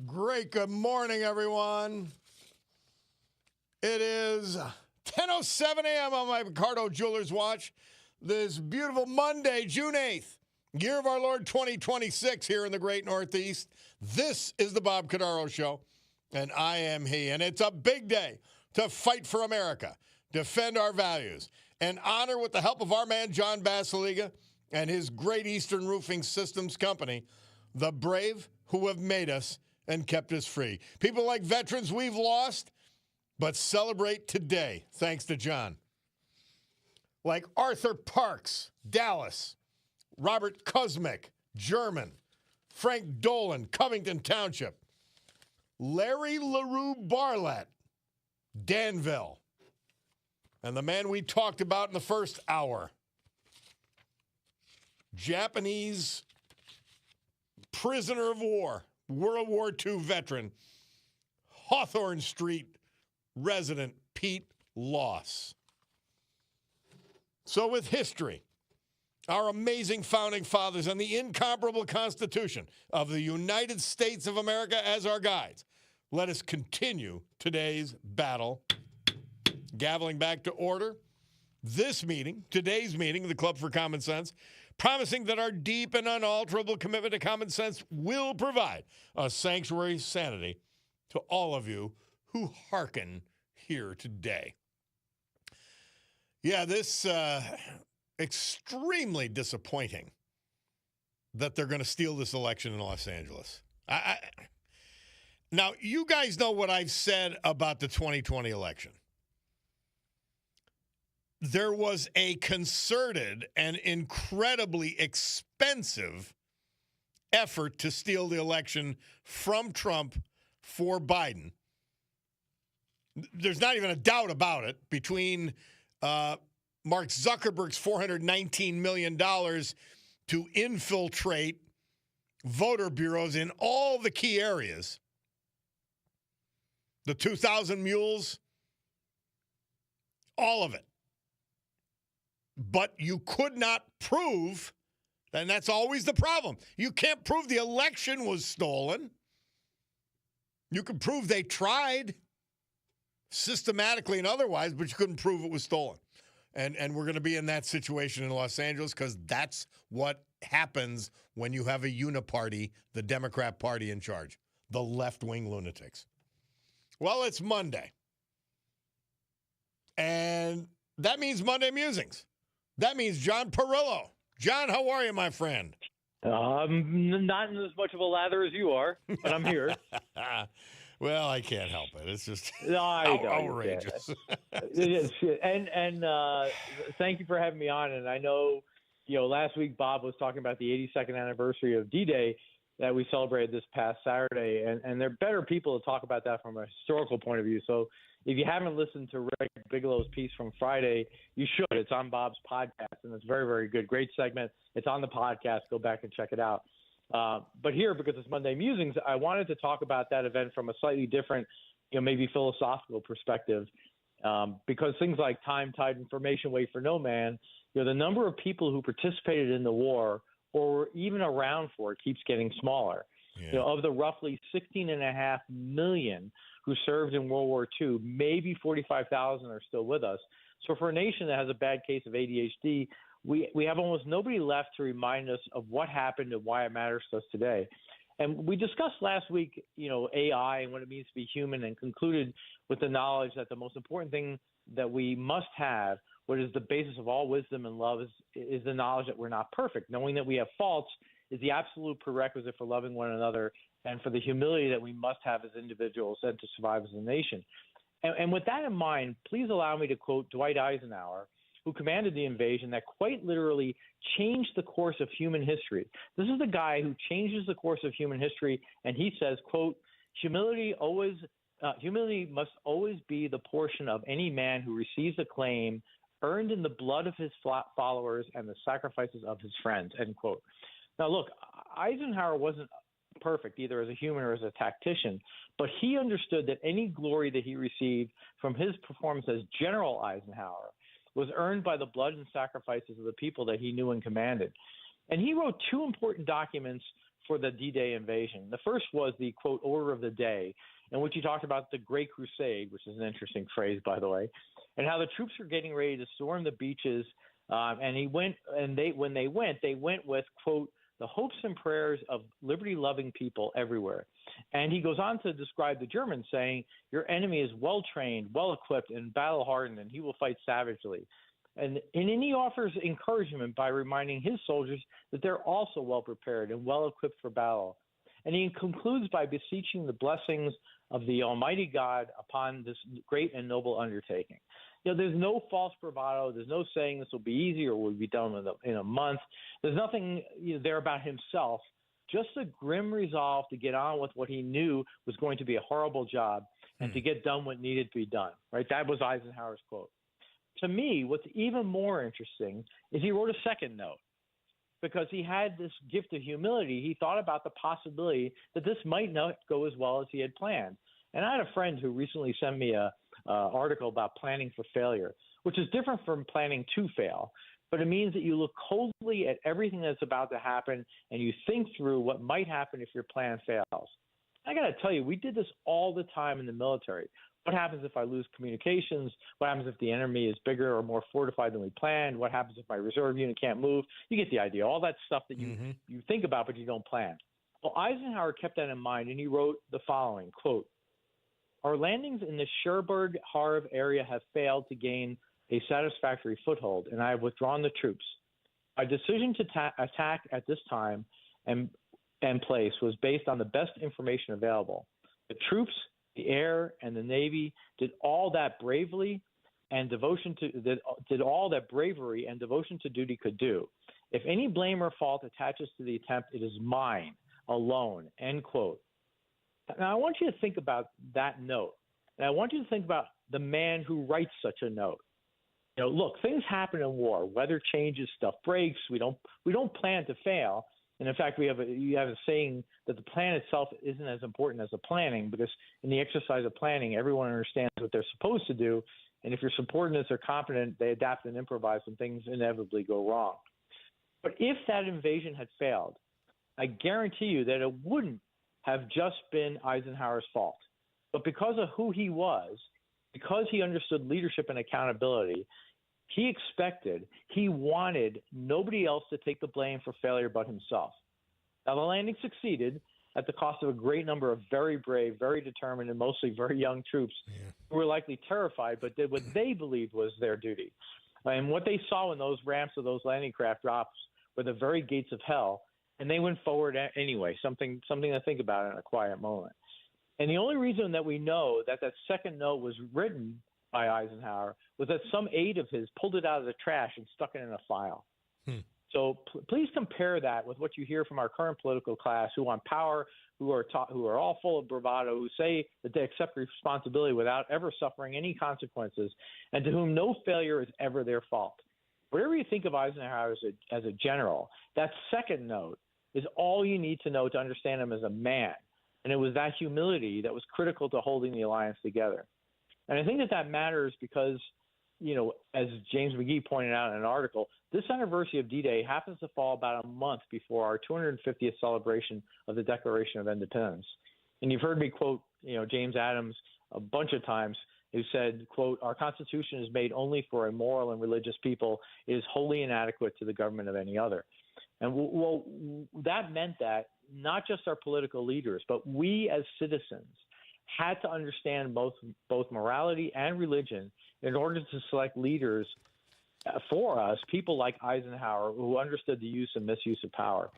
A: Great. Good morning, everyone. It is 10:07 a.m. on my Cordaro Jewelers watch. This beautiful Monday, June 8th, year of our Lord 2026 here in the great Northeast. This is the Bob Cordaro Show, and I am he. And it's a big day to fight for America, defend our values, and honor, with the help of our man John Basiliga and his Great Eastern Roofing Systems Company, the brave who have made us and kept us free. People like veterans we've lost, but celebrate today, thanks to John. Like Arthur Parks, Dallas, Robert Kuzmick, German, Frank Dolan, Covington Township, Larry LaRue Barlett, Danville, and the man we talked about in the first hour, Japanese prisoner of war, World War II veteran, Hawthorne Street resident Pete Loss. So with history, our amazing founding fathers, and the incomparable Constitution of the United States of America as our guides, let us continue today's battle. Gaveling back to order, today's meeting of the Club for Common Sense, promising that our deep and unalterable commitment to common sense will provide a sanctuary sanity to all of you who hearken here today. Yeah, this extremely disappointing that they're going to steal this election in Los Angeles. Now, you guys know what I've said about the 2020 election. There was a concerted and incredibly expensive effort to steal the election from Trump for Biden. There's not even a doubt about it. Between Mark Zuckerberg's $419 million to infiltrate voter bureaus in all the key areas, the 2,000 mules, all of it. But you could not prove, and that's always the problem. You can't prove the election was stolen. You can prove they tried systematically and otherwise, but you couldn't prove it was stolen. And we're going to be in that situation in Los Angeles because that's what happens when you have a uniparty, the Democrat Party in charge, the left-wing lunatics. Well, it's Monday. And that means Monday Musings. That means John Perillo. John, how are you, my friend?
C: Not in as much of a lather as you are, but I'm here.
A: Well, I can't help it. It's just
C: outrageous. And thank you for having me on. And I know, last week Bob was talking about the 82nd anniversary of D-Day that we celebrated this past Saturday. And there are better people to talk about that from a historical point of view. So if you haven't listened to Rick Bigelow's piece from Friday, you should. It's on Bob's podcast, and it's very, very good. Great segment. It's on the podcast. Go back and check it out. But here, because it's Monday Musings, I wanted to talk about that event from a slightly different, maybe philosophical perspective, because things like time, tide, information, wait for no man, the number of people who participated in the war or were even around for it keeps getting smaller. Yeah. Of the roughly 16.5 million who served in World War II, maybe 45,000 are still with us. So for a nation that has a bad case of ADHD, we have almost nobody left to remind us of what happened and why it matters to us today. And we discussed last week, AI and what it means to be human, and concluded with the knowledge that the most important thing that we must have, what is the basis of all wisdom and love, is the knowledge that we're not perfect. Knowing that we have faults is the absolute prerequisite for loving one another and for the humility that we must have as individuals and to survive as a nation. And with that in mind, please allow me to quote Dwight Eisenhower, who commanded the invasion that quite literally changed the course of human history. This is the guy who changes the course of human history, and he says, quote, humility must always be the portion of any man who receives acclaim earned in the blood of his followers and the sacrifices of his friends, end quote. Now, look, Eisenhower wasn't perfect either as a human or as a tactician, but he understood that any glory that he received from his performance as General Eisenhower was earned by the blood and sacrifices of the people that he knew and commanded. And he wrote two important documents for the D-Day invasion. The first was the, quote, order of the day, in which he talked about the Great Crusade, which is an interesting phrase, by the way, and how the troops were getting ready to storm the beaches. And when they went with, quote, the hopes and prayers of liberty-loving people everywhere. And he goes on to describe the Germans, saying, your enemy is well-trained, well-equipped, and battle-hardened, and he will fight savagely. And he offers encouragement by reminding his soldiers that they're also well-prepared and well-equipped for battle. And he concludes by beseeching the blessings of the Almighty God upon this great and noble undertaking. There's no false bravado. There's no saying this will be easy or will be done in a month. There's nothing there about himself, just a grim resolve to get on with what he knew was going to be a horrible job and to get done what needed to be done, right? That was Eisenhower's quote. To me, what's even more interesting is he wrote a second note because he had this gift of humility. He thought about the possibility that this might not go as well as he had planned. And I had a friend who recently sent me a article about planning for failure, which is different from planning to fail. But it means that you look coldly at everything that's about to happen and you think through what might happen if your plan fails. I got to tell you, we did this all the time in the military. What happens if I lose communications? What happens if the enemy is bigger or more fortified than we planned? What happens if my reserve unit can't move? You get the idea. All that stuff that you think about but you don't plan. Well, Eisenhower kept that in mind, and he wrote the following, quote, our landings in the Cherbourg-Havre area have failed to gain a satisfactory foothold, and I have withdrawn the troops. My decision to attack at this time and place was based on the best information available. The troops, the air, and the Navy did all that bravery and devotion to duty could do. If any blame or fault attaches to the attempt, it is mine alone, end quote. Now, I want you to think about that note, and I want you to think about the man who writes such a note. Look, things happen in war. Weather changes, stuff breaks. We don't plan to fail. And in fact, you have a saying that the plan itself isn't as important as the planning, because in the exercise of planning, everyone understands what they're supposed to do. And if your subordinates are competent, they adapt and improvise, and things inevitably go wrong. But if that invasion had failed, I guarantee you that it wouldn't have just been Eisenhower's fault. But because of who he was, because he understood leadership and accountability, he wanted nobody else to take the blame for failure but himself. Now, the landing succeeded at the cost of a great number of very brave, very determined, and mostly very young troops who were likely terrified but did what they believed was their duty. And what they saw when those ramps of those landing craft drops were the very gates of hell, and they went forward anyway, something to think about in a quiet moment. And the only reason that we know that second note was written by Eisenhower was that some aide of his pulled it out of the trash and stuck it in a file. So please compare that with what you hear from our current political class, who want power, who are all full of bravado, who say that they accept responsibility without ever suffering any consequences, and to whom no failure is ever their fault. Whatever you think of Eisenhower as a general, that second note is all you need to know to understand him as a man. And it was that humility that was critical to holding the alliance together. And I think that matters because, as James McGee pointed out in an article, this anniversary of D-Day happens to fall about a month before our 250th celebration of the Declaration of Independence. And you've heard me quote, James Adams a bunch of times, who said, quote, our Constitution is made only for a moral and religious people. It is wholly inadequate to the government of any other. And that meant that not just our political leaders, but we as citizens had to understand both morality and religion in order to select leaders for us, people like Eisenhower, who understood the use and misuse of power.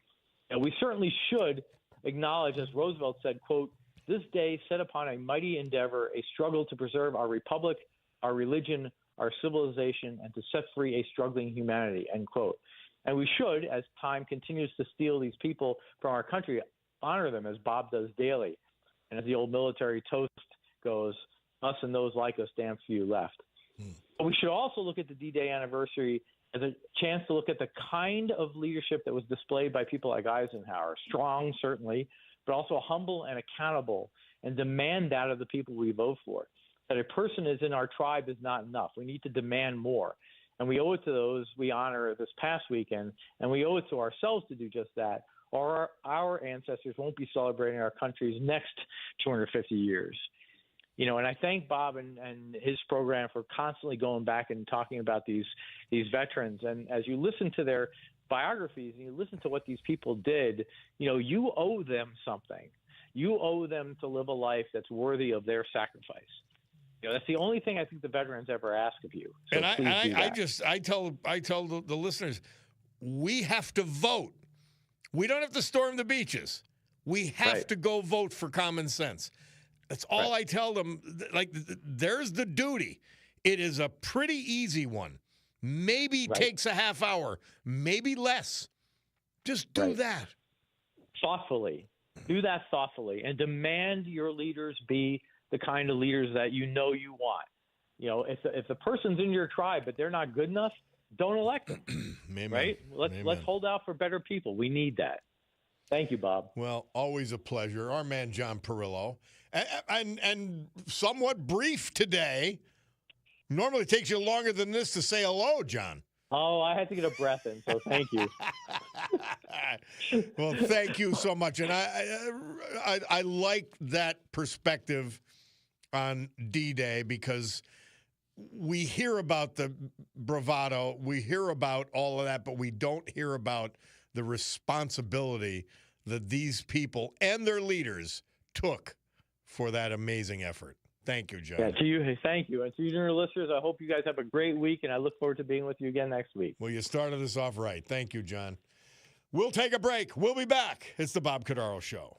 C: And we certainly should acknowledge, as Roosevelt said, quote, this day set upon a mighty endeavor, a struggle to preserve our republic, our religion, our civilization, and to set free a struggling humanity, end quote. And we should, as time continues to steal these people from our country, honor them as Bob does daily. And as the old military toast goes, us and those like us, damn few left. But we should also look at the D-Day anniversary as a chance to look at the kind of leadership that was displayed by people like Eisenhower, strong certainly, but also humble and accountable, and demand that of the people we vote for. That a person is in our tribe is not enough. We need to demand more. And we owe it to those we honor this past weekend, and we owe it to ourselves to do just that, or our ancestors won't be celebrating our country's next 250 years. And I thank Bob and his program for constantly going back and talking about these veterans. And as you listen to their biographies and you listen to what these people did, you owe them something. You owe them to live a life that's worthy of their sacrifice. That's the only thing I think the veterans ever ask of you. So
A: and I tell the listeners, we have to vote. We don't have to storm the beaches. We have to go vote for common sense. That's all I tell them. Like, there's the duty. It is a pretty easy one. Maybe takes a half hour, maybe less. Just do that.
C: Thoughtfully. Do that thoughtfully and demand your leaders be the kind of leaders that you want. If the person's in your tribe but they're not good enough, don't elect them.
A: Amen.
C: Let's hold out for better people. We need that. Thank you, Bob.
A: Well, always a pleasure. Our man John Perillo, and somewhat brief today. Normally it takes you longer than this to say hello, John.
C: Oh, I had to get a breath in, so thank you.
A: Well, thank you so much, and I like that perspective on D-Day, because we hear about the bravado, we hear about all of that, but we don't hear about the responsibility that these people and their leaders took for that amazing effort. Thank you, John.
C: Yeah, to you, thank you. And to you, your listeners, I hope you guys have a great week, and I look forward to being with you again next week.
A: Well, you started us off right. Thank you, John. We'll take a break. We'll be back. It's the Bob Cordaro Show.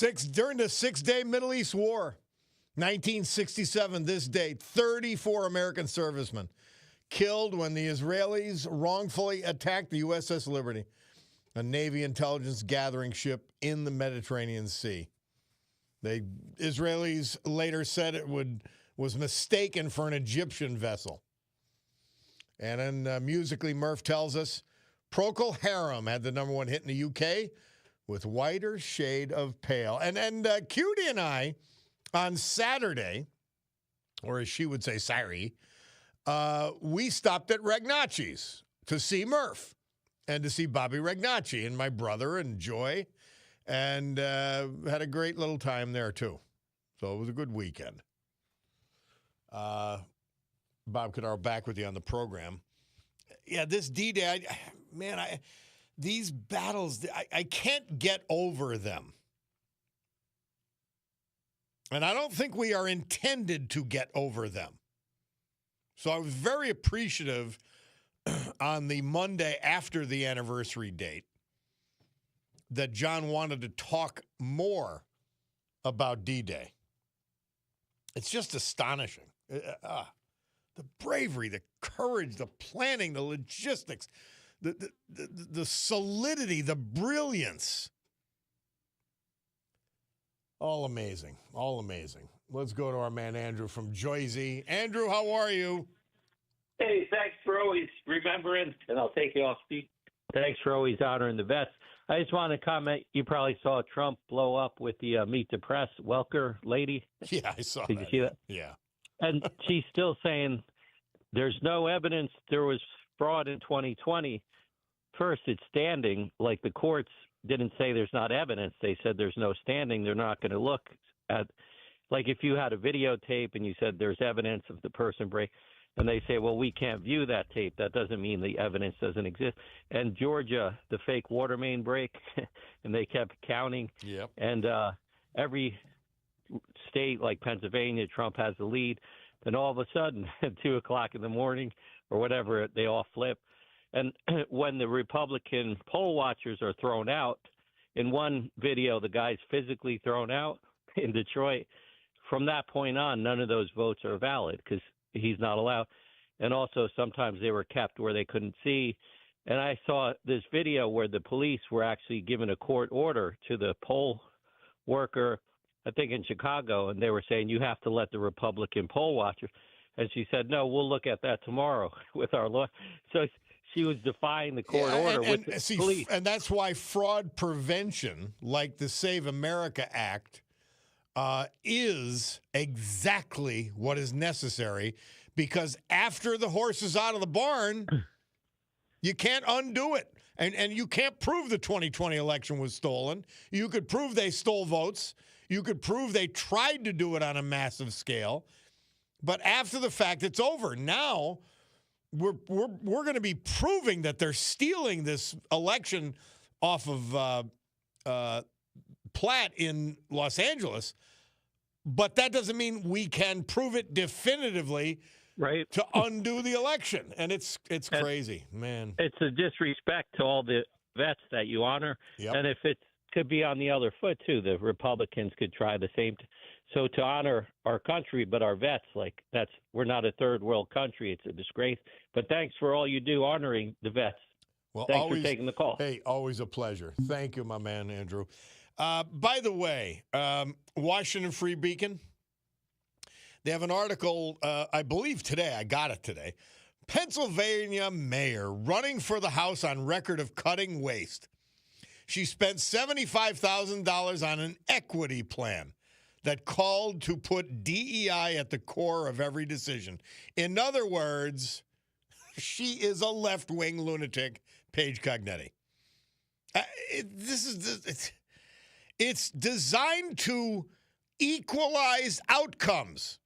A: During the Six-Day Middle East War, 1967, this date, 34 American servicemen killed when the Israelis wrongfully attacked the USS Liberty, a Navy intelligence gathering ship in the Mediterranean Sea. The Israelis later said it was mistaken for an Egyptian vessel. And then musically, Murph tells us, Procol Harum had the number one hit in the UK with Whiter Shade of Pale. And Cutie and I, on Saturday, or as she would say, sorry, we stopped at Ragnacci's to see Murph and to see Bobby Ragnacci and my brother and Joy, and had a great little time there, too. So it was a good weekend. Bob Cordaro back with you on the program. Yeah, this D-Day, these battles, I can't get over them. And I don't think we are intended to get over them. So I was very appreciative on the Monday after the anniversary date that John wanted to talk more about D-Day. It's just astonishing. The bravery, the courage, the planning, the logistics, the solidity, the brilliance. All amazing. All amazing. Let's go to our man Andrew from Jersey. Andrew, how are you?
D: Hey, thanks for always remembering, and I'll take you off speed. Thanks for always honoring the vets. I just want to comment, you probably saw Trump blow up with the Meet the Press Welker lady.
A: Yeah, I saw
D: Did
A: that.
D: you see that?
A: Yeah.
D: And she's still saying there's no evidence there was fraud in 2020. First, it's standing. Like the courts didn't say there's not evidence. They said there's no standing. They're not going to look at, like if you had a videotape and you said there's evidence of the person break, and they say, well, we can't view that tape. That doesn't mean the evidence doesn't exist. And Georgia, the fake water main break, and they kept counting.
A: Yep.
D: And every state like Pennsylvania, Trump has the lead. Then all of a sudden, at 2 o'clock in the morning or whatever, they all flip. And when the Republican poll watchers are thrown out, in one video, the guy's physically thrown out in Detroit. From that point on, none of those votes are valid because he's not allowed. And also sometimes they were kept where they couldn't see. And I saw this video where the police were actually given a court order to the poll worker, I think in Chicago, and they were saying you have to let the Republican poll watcher. And she said, no, we'll look at that tomorrow with our law. So she was defying the court order with the police.
A: And that's why fraud prevention, like the Save America Act, is exactly what is necessary, because after the horse is out of the barn, you can't undo it. And you can't prove the 2020 election was stolen. You could prove they stole votes. You could prove they tried to do it on a massive scale. But after the fact, it's over. Now we're going to be proving that they're stealing this election off of Platt in Los Angeles, but that doesn't mean we can prove it definitively,
D: right,
A: to undo the election. And it's crazy, man.
D: It's a disrespect to all the vets that you honor.
A: Yep.
D: And if it could be on the other foot too, the Republicans could try the same. So to honor our country, but our vets, we're not a third world country. It's a disgrace. But thanks for all you do honoring the vets.
A: Well,
D: thanks for taking the call.
A: Hey, always a pleasure. Thank you, my man, Andrew. By the way, Washington Free Beacon, they have an article, I believe today, I got it today. Pennsylvania mayor running for the House on record of cutting waste. She spent $75,000 on an equity plan that called to put DEI at the core of every decision. In other words, she is a left-wing lunatic, Paige Cognetti. It's designed to equalize outcomes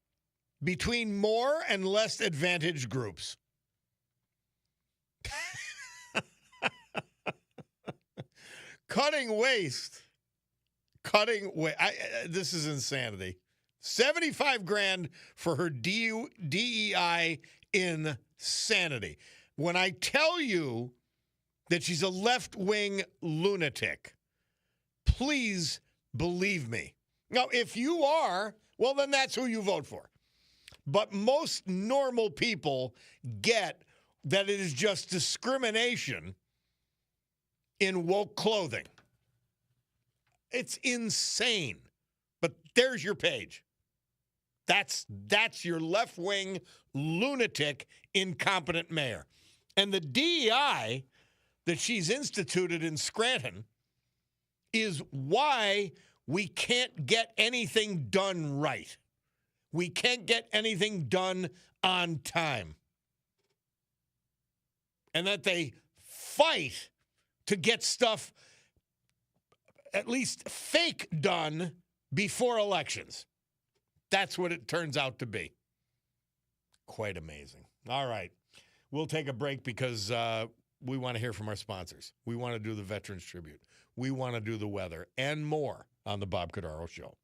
A: between more and less advantaged groups. Cutting waste. This is insanity. $75,000 for her DEI insanity. When I tell you that she's a left-wing lunatic, please Believe me. Now, if you are, well, then that's who you vote for. But most normal people get that it is just discrimination in woke clothing. It's insane. But there's your page. That's your left-wing, lunatic, incompetent mayor. And the DEI that she's instituted in Scranton is why we can't get anything done right. We can't get anything done on time. And that they fight to get stuff at least fake done before elections. That's what it turns out to be. Quite amazing. All right. We'll take a break because we want to hear from our sponsors. We want to do the Veterans Tribute. We want to do the weather and more on the Bob Cordaro Show.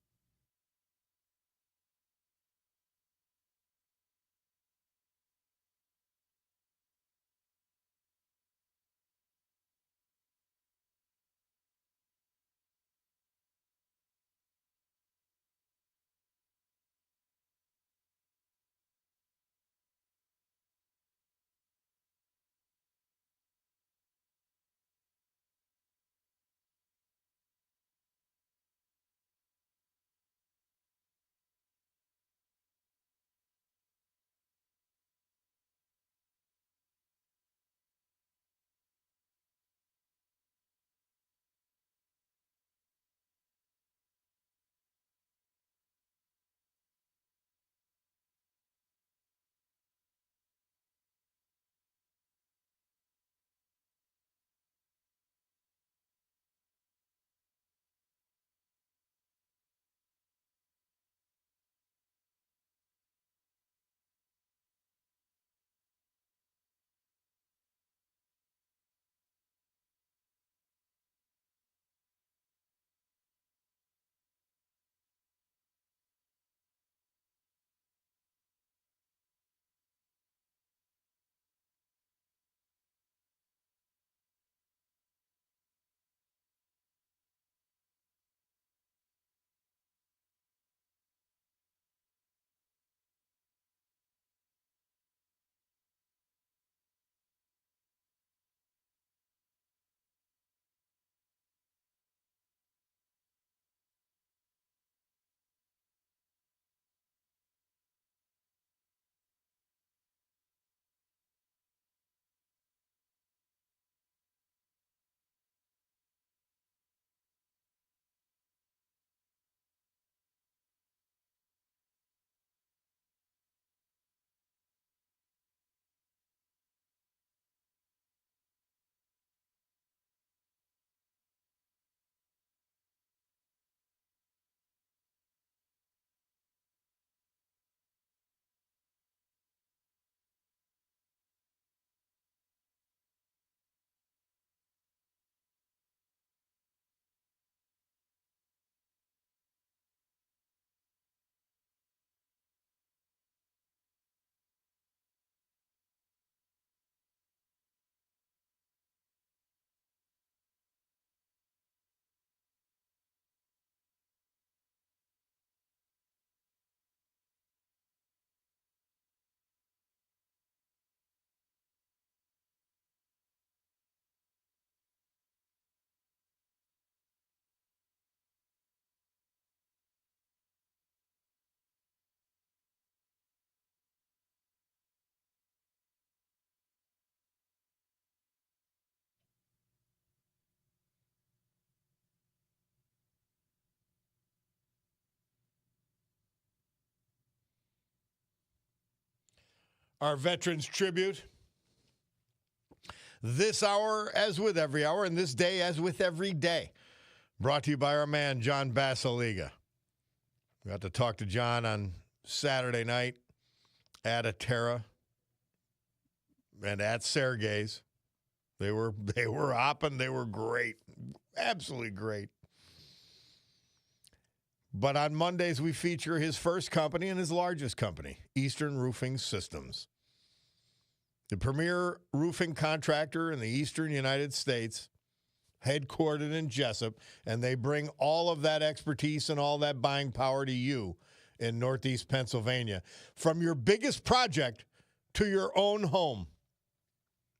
A: Our Veterans Tribute. This hour, as with every hour, and this day, as with every day, brought to you by our man, John Basiliga. We got to talk to John on Saturday night at Atera and at Sergey's. They were hopping. They were great. Absolutely great. But on Mondays, we feature his first company and his largest company, Eastern Roofing Systems. The premier roofing contractor in the eastern United States, headquartered in Jessup, and they bring all of that expertise and all that buying power to you in Northeast Pennsylvania. From your biggest project to your own home,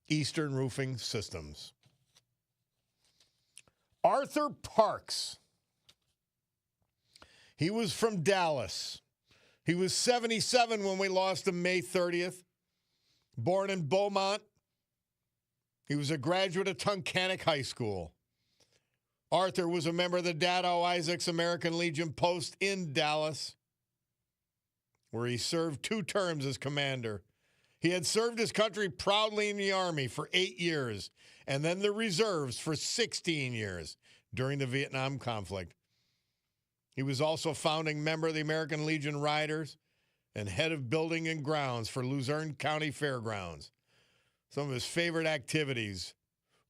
A: Eastern Roofing Systems. Arthur Parks. He was from Dallas. He was 77 when we lost him May 30th. Born in Beaumont. He was a graduate of Tunkhannock High School. Arthur was a member of the Dado Isaacs American Legion post in Dallas, where he served 2 terms as commander. He had served his country proudly in the Army for 8 years, and then the reserves for 16 years during the Vietnam conflict. He was also founding member of the American Legion Riders and head of building and grounds for Luzerne County Fairgrounds. Some of his favorite activities,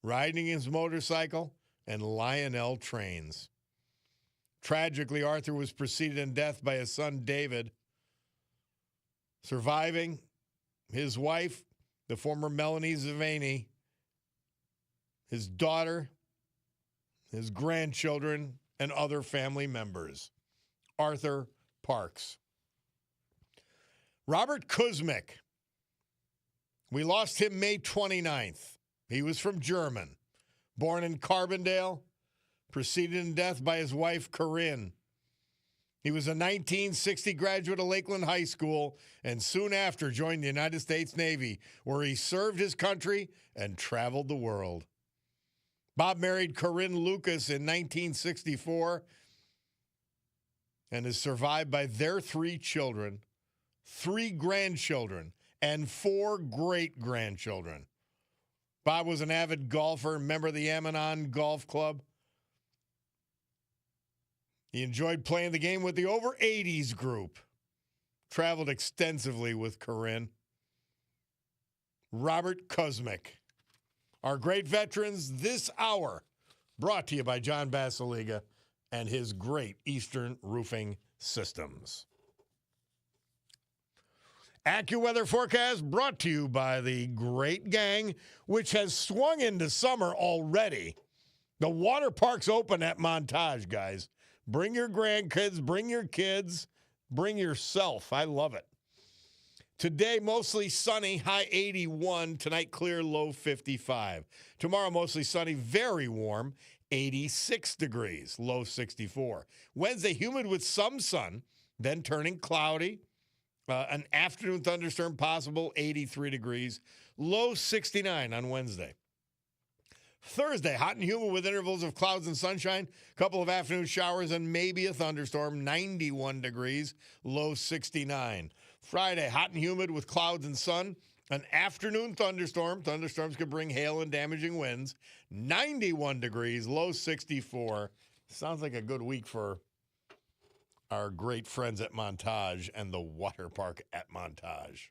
A: riding his motorcycle and Lionel trains. Tragically, Arthur was preceded in death by his son, David. Surviving his wife, the former Melanie Zavani, his daughter, his grandchildren, and other family members. Arthur Parks. Robert Kuzmic. We lost him May 29th. He was from German. Born in Carbondale, preceded in death by his wife, Corinne. He was a 1960 graduate of Lakeland High School and soon after joined the United States Navy, where he served his country and traveled the world. Bob married Corinne Lucas in 1964 and is survived by their 3 children, 3 grandchildren, and 4 great-grandchildren. Bob was an avid golfer, member of the Amanon Golf Club. He enjoyed playing the game with the over 80s group. Traveled extensively with Corinne. Robert Kuzmic. Our great veterans this hour, brought to you by John Basiliga and his great Eastern Roofing Systems. AccuWeather forecast brought to you by the Great Gang, which has swung into summer already. The water park's open at Montage, guys. Bring your grandkids, bring your kids, bring yourself. I love it. Today, mostly sunny, high 81. Tonight, clear, low 55. Tomorrow, mostly sunny, very warm, 86 degrees, low 64. Wednesday, humid with some sun, then turning cloudy. An afternoon thunderstorm possible, 83 degrees, low 69 on Wednesday. Thursday, hot and humid with intervals of clouds and sunshine, a couple of afternoon showers and maybe a thunderstorm, 91 degrees, low 69. Friday, hot and humid with clouds and sun, an afternoon thunderstorm. Thunderstorms could bring hail and damaging winds, 91 degrees, low 64. Sounds like a good week for our great friends at Montage and the water park at Montage.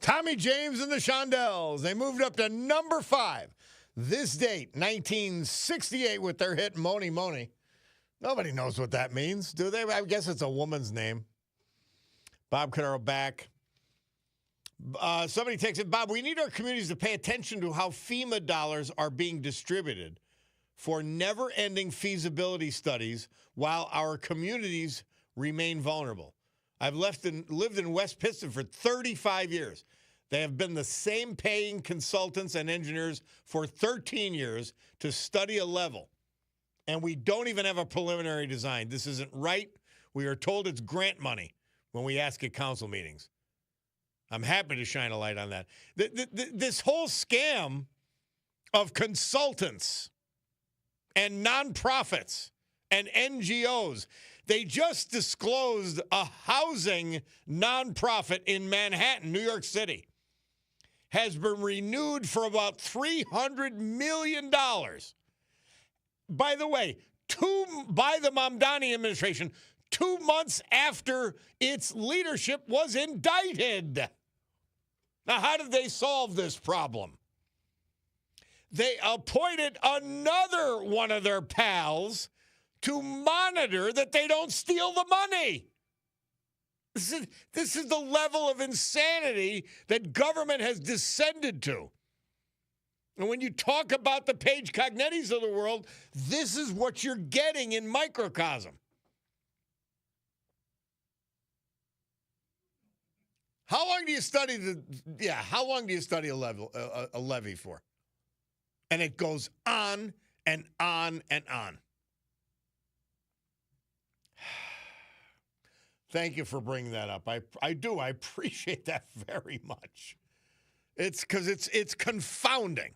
A: Tommy James and the Shondells. They moved up to number 5. This date, 1968, with their hit Moni Moni. Nobody knows what that means, do they? I guess it's a woman's name. Bob Cordaro back. Somebody texted, Bob, we need our communities to pay attention to how FEMA dollars are being distributed for never-ending feasibility studies while our communities remain vulnerable. I've lived in West Pittston for 35 years. They have been the same paying consultants and engineers for 13 years to study a level. And we don't even have a preliminary design. This isn't right. We are told it's grant money when we ask at council meetings. I'm happy to shine a light on that. This whole scam of consultants and nonprofits and NGOs, they just disclosed a housing nonprofit in Manhattan, New York City, has been renewed for about $300 million. By the way, by the Mamdani administration, 2 months after its leadership was indicted. Now, how did they solve this problem? They appointed another one of their pals to monitor that they don't steal the money. This is the level of insanity that government has descended to. And when you talk about the Page Cognettis of the world, this is what you're getting in microcosm. How long do you study a levy for? And it goes on and on and on. Thank you for bringing that up. I do. I appreciate that very much. It's because it's confounding.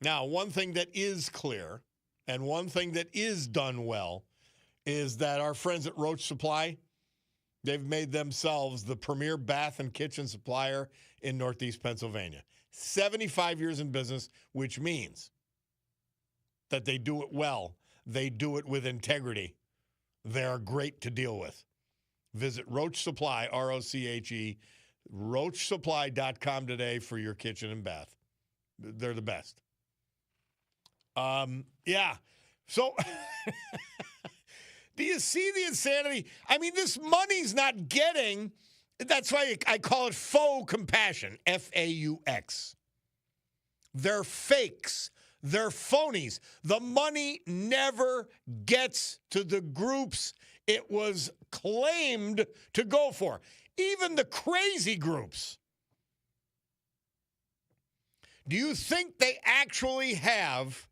A: Now, one thing that is clear and one thing that is done well is that our friends at Roach Supply, they've made themselves the premier bath and kitchen supplier in Northeast Pennsylvania. 75 years in business, which means that they do it well. They do it with integrity. They're great to deal with. Visit Roach Supply, R-O-C-H-E, roachsupply.com today for your kitchen and bath. They're the best. Yeah. So do you see the insanity? I mean, this money's not getting, that's why I call it faux compassion, F-A-U-X. They're fakes. They're phonies. The money never gets to the groups it was claimed to go for. Even the crazy groups. Do you think they actually have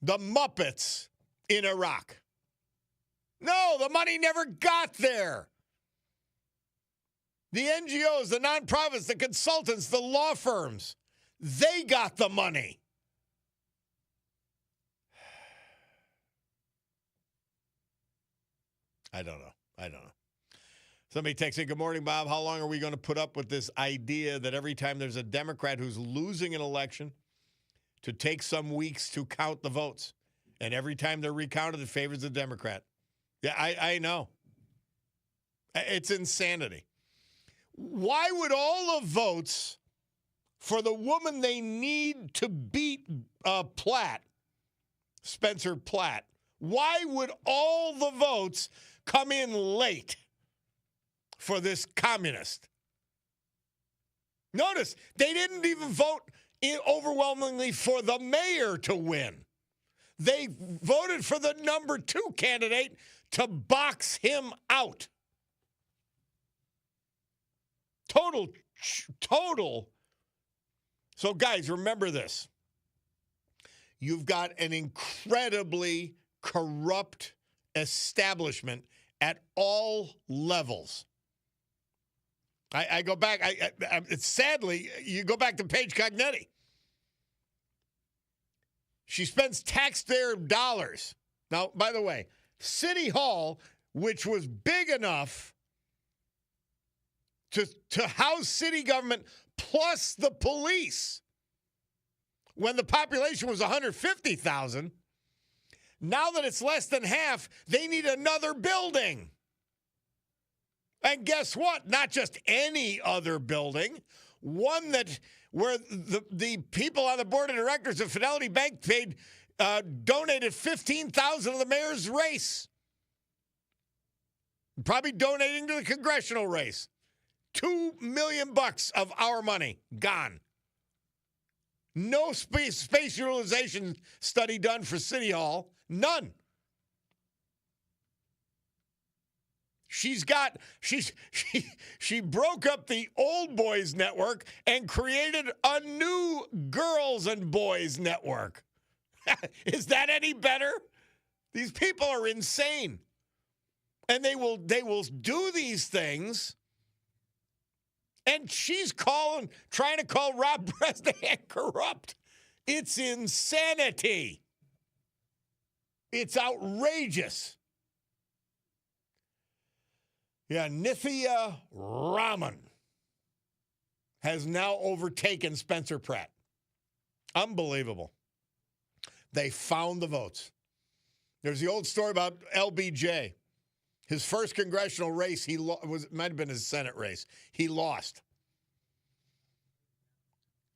A: the Muppets in Iraq? No, the money never got there. The NGOs, the nonprofits, the consultants, the law firms, they got the money. I don't know. Somebody texted, good morning, Bob. How long are we going to put up with this idea that every time there's a Democrat who's losing an election to take some weeks to count the votes? And every time they're recounted, it favors the Democrat. Yeah, I know. It's insanity. Why would all the votes for the woman they need to beat Spencer Platt, why would all the votes come in late for this communist? Notice, they didn't even vote overwhelmingly for the mayor to win. They voted for the number 2 candidate to box him out. Total. So, guys, remember this. You've got an incredibly corrupt establishment at all levels. I go back. Sadly, you go back to Paige Cognetti. She spends taxpayer dollars. Now, by the way, City Hall, which was big enough to house city government plus the police when the population was 150,000, now that it's less than half, they need another building. And guess what? Not just any other building, one that where the people on the board of directors of Fidelity Bank donated $15,000 of the mayor's race. Probably donating to the congressional race. $2 million of our money gone. No space utilization study done for City Hall. None. She broke up the old boys network and created a new girls and boys network. Is that any better? These people are insane. And they will do these things. And she's trying to call Rob Bresnahan corrupt. It's insanity. It's outrageous. Yeah, Nithya Raman has now overtaken Spencer Pratt. Unbelievable. They found the votes. There's the old story about LBJ. His first congressional race, might have been his Senate race. He lost.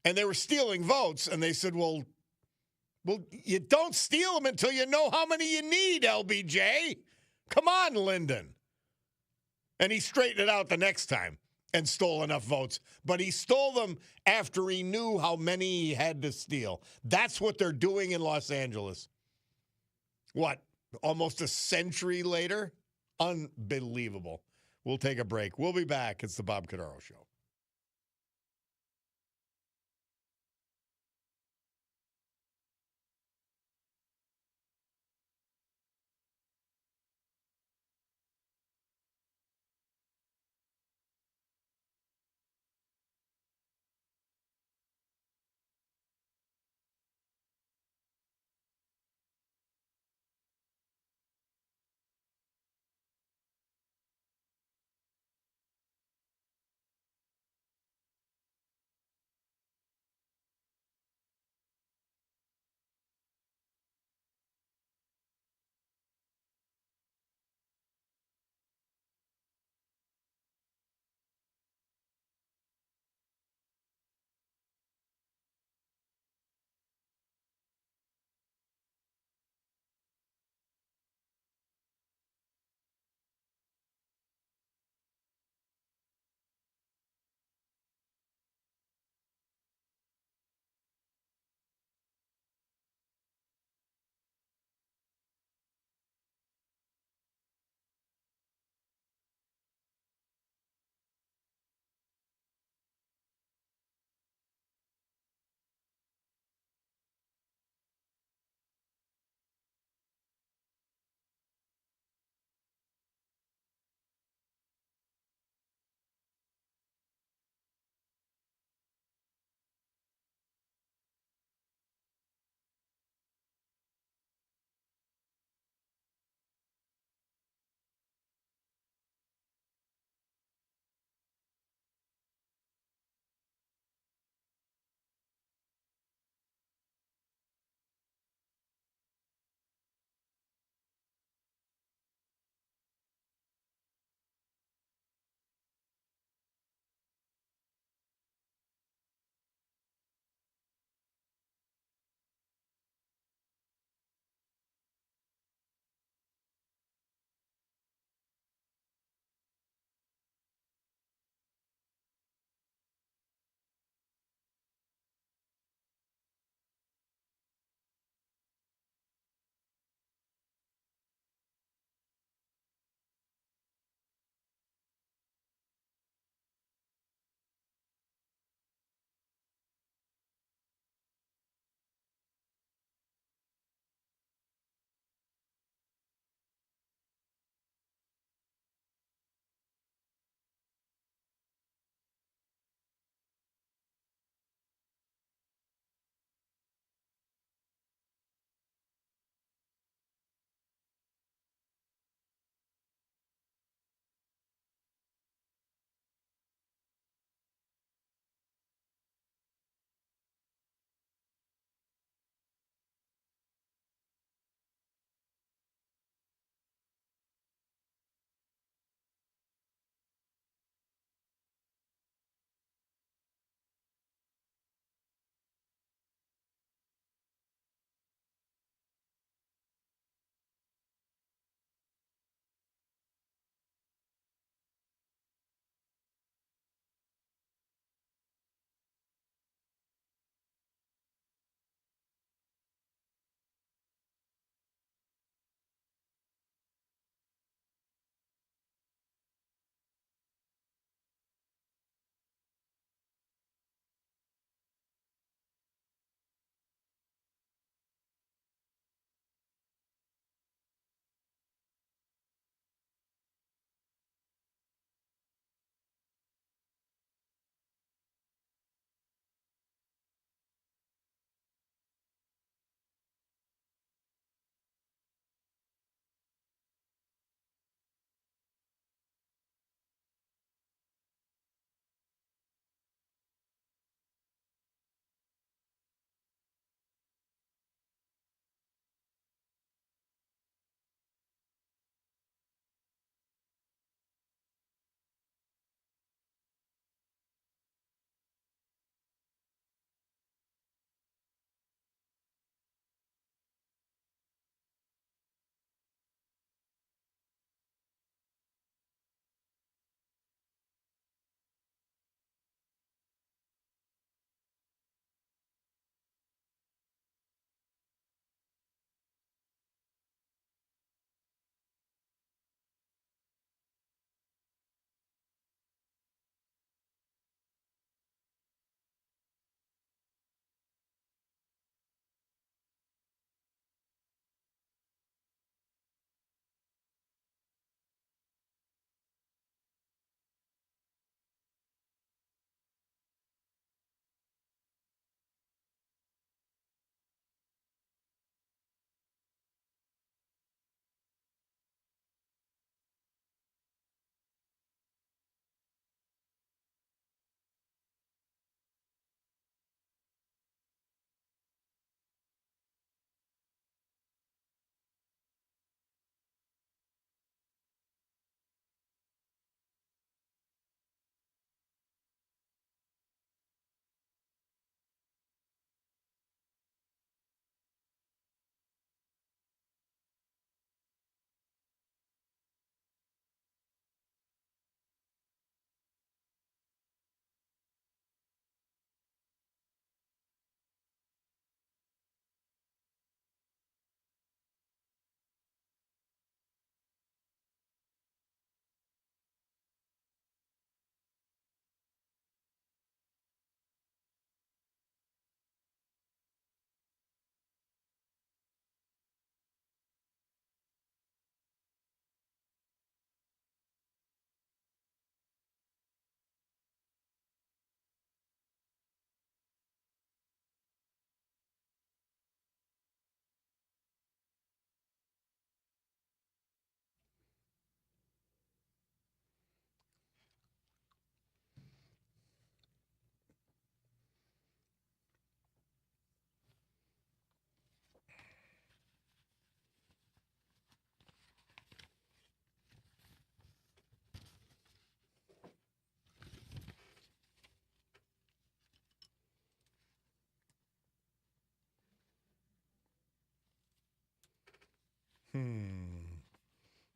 A: And they were stealing votes, and they said, well, you don't steal them until you know how many you need, LBJ. Come on, Lyndon. And he straightened it out the next time and stole enough votes. But he stole them after he knew how many he had to steal. That's what they're doing in Los Angeles. What, almost a century later? Unbelievable. We'll take a break. We'll be back. It's the Bob Cordaro Show.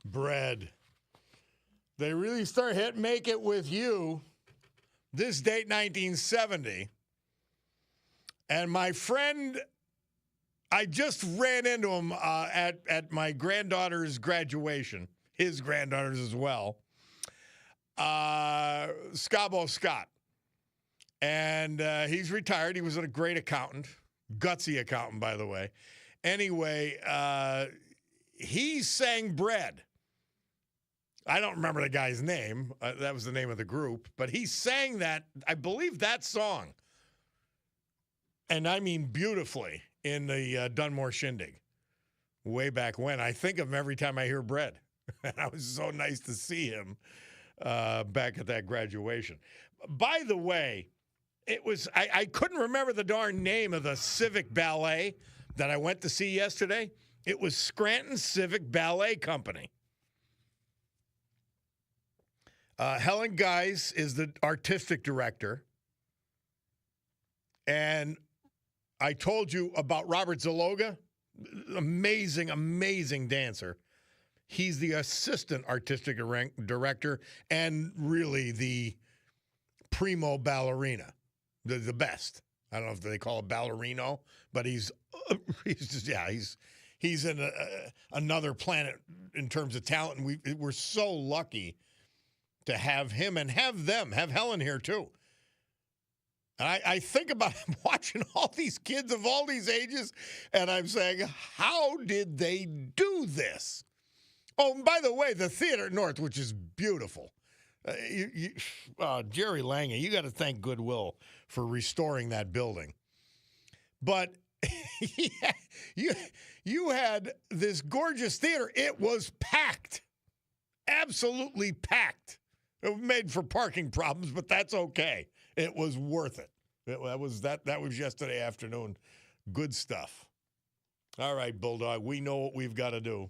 A: Bread. They really make it with you. This date, 1970. And my friend, I just ran into him at my granddaughter's graduation, his granddaughters as well, Scabo Scott. And he's retired. He was a great accountant, gutsy accountant, by the way. Anyway, he sang Bread. I don't remember the guy's name. That was the name of the group. But he sang that, I believe, that song. And I mean beautifully in the Dunmore Shindig way back when. I think of him every time I hear Bread. And I was so nice to see him back at that graduation. By the way, it was I couldn't remember the darn name of the Civic Ballet that I went to see yesterday. It was Scranton Civic Ballet Company. Helen Geis is the artistic director. And I told you about Robert Zaloga, amazing, amazing dancer. He's the assistant artistic director and really the primo ballerina, the best. I don't know if they call it ballerino, but he's in another planet in terms of talent. And we're so lucky to have him and have Helen here too. And I think about watching all these kids of all these ages, and I'm saying, how did they do this? Oh, and by the way, the Theater North, which is beautiful. Jerry Lange, you got to thank Goodwill for restoring that building. But you had this gorgeous theater. It was packed, absolutely packed. It made for parking problems, but that's okay. It was worth it. That was yesterday afternoon. Good stuff. All right, Bulldog, we know what we've got to do.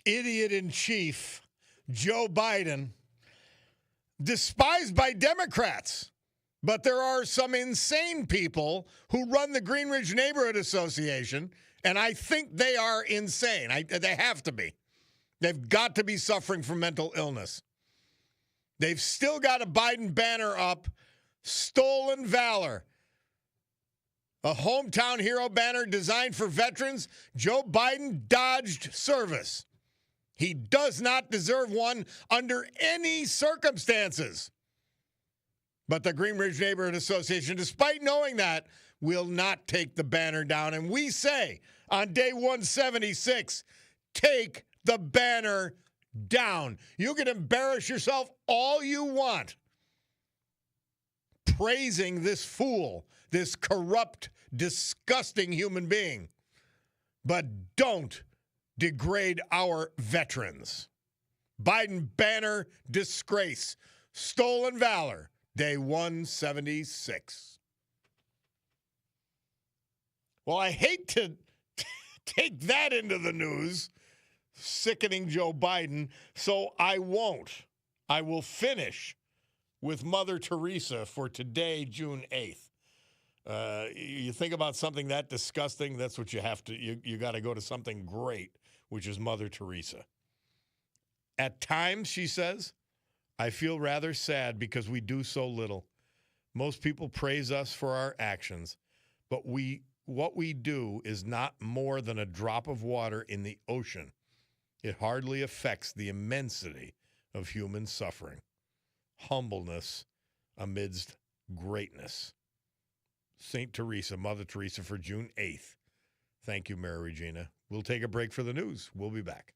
A: Idiot in chief, Joe Biden, despised by Democrats. But there are some insane people who run the Greenridge Neighborhood Association, and I think they are insane. They have to be. They've got to be suffering from mental illness. They've still got a Biden banner up, Stolen Valor. A hometown hero banner designed for veterans. Joe Biden dodged service. He does not deserve one under any circumstances. But the Greenridge Neighborhood Association, despite knowing that, will not take the banner down. And we say on day 176, take the banner down. You can embarrass yourself all you want praising this fool, this corrupt, disgusting human being. But don't degrade our veterans. Biden banner disgrace. Stolen valor. Day 176. Well, I hate to take that into the news, sickening Joe Biden, so I won't. I will finish with Mother Teresa for today, June 8th. You think about something that disgusting, that's what you have to, you got to go to something great, which is Mother Teresa. At times, she says, I feel rather sad because we do so little. Most people praise us for our actions, but what we do is not more than a drop of water in the ocean. It hardly affects the immensity of human suffering. Humbleness amidst greatness. St. Teresa, Mother Teresa, for June 8th. Thank you, Mary Regina. We'll take a break for the news. We'll be back.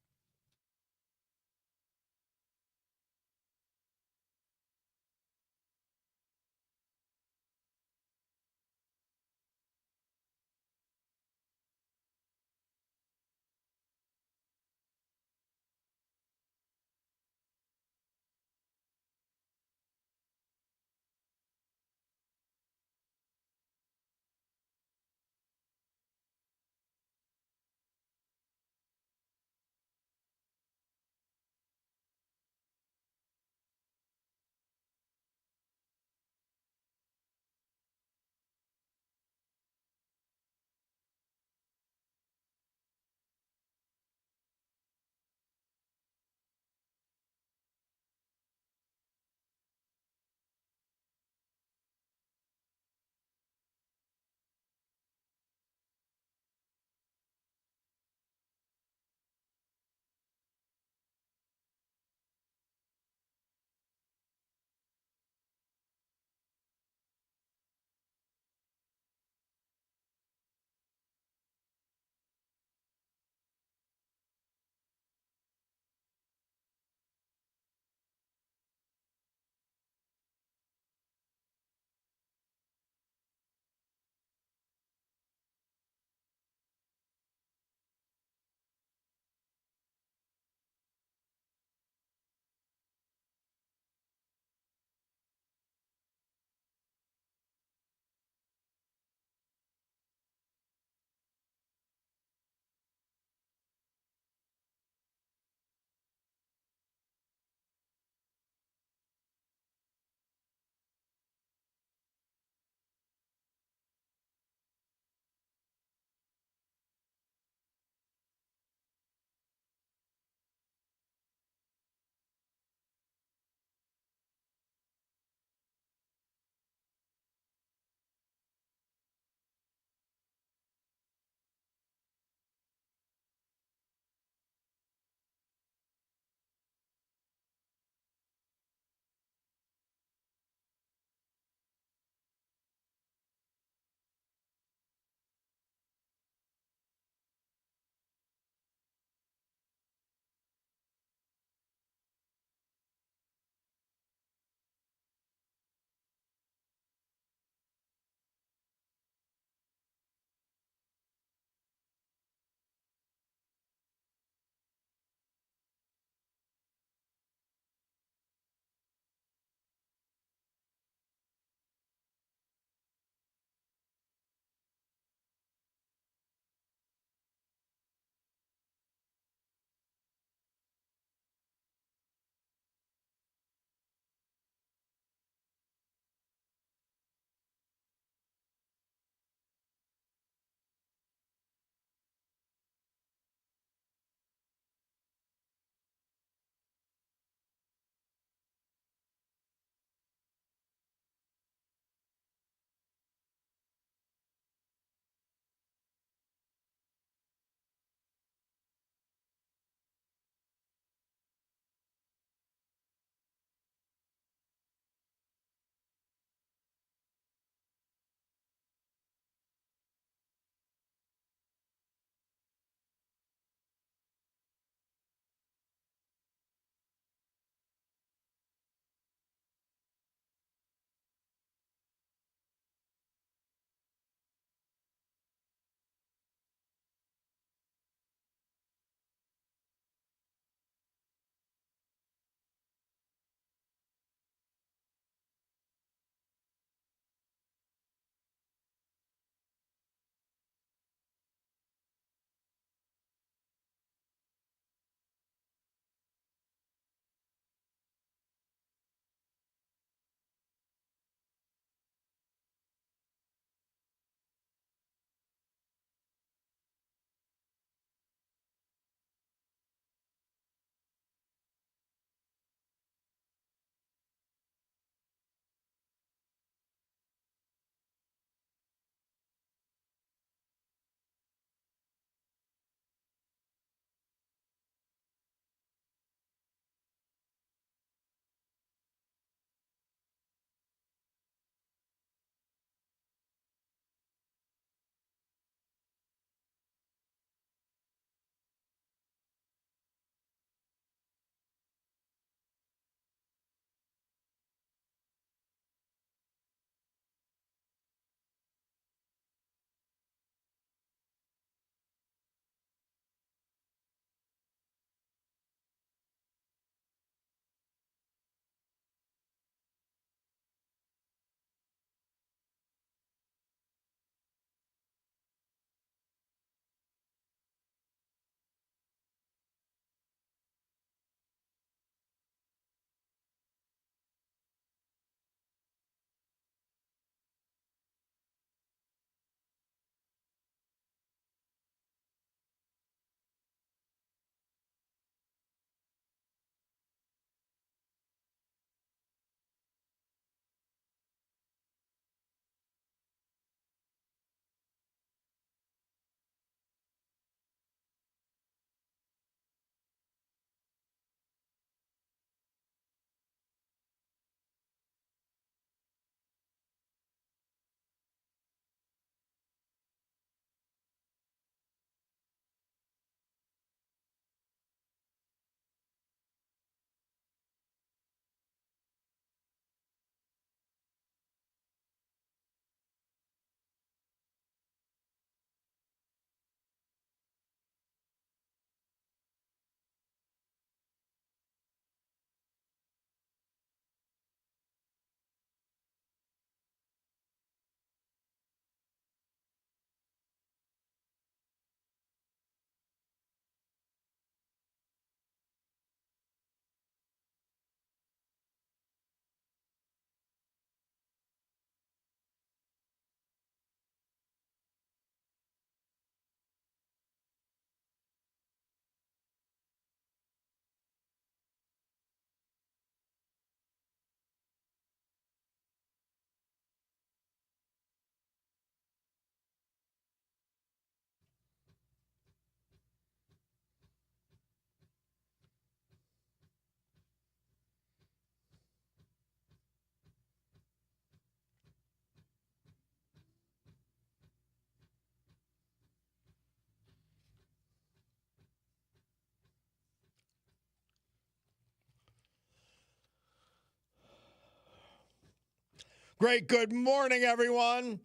A: Great good morning, everyone.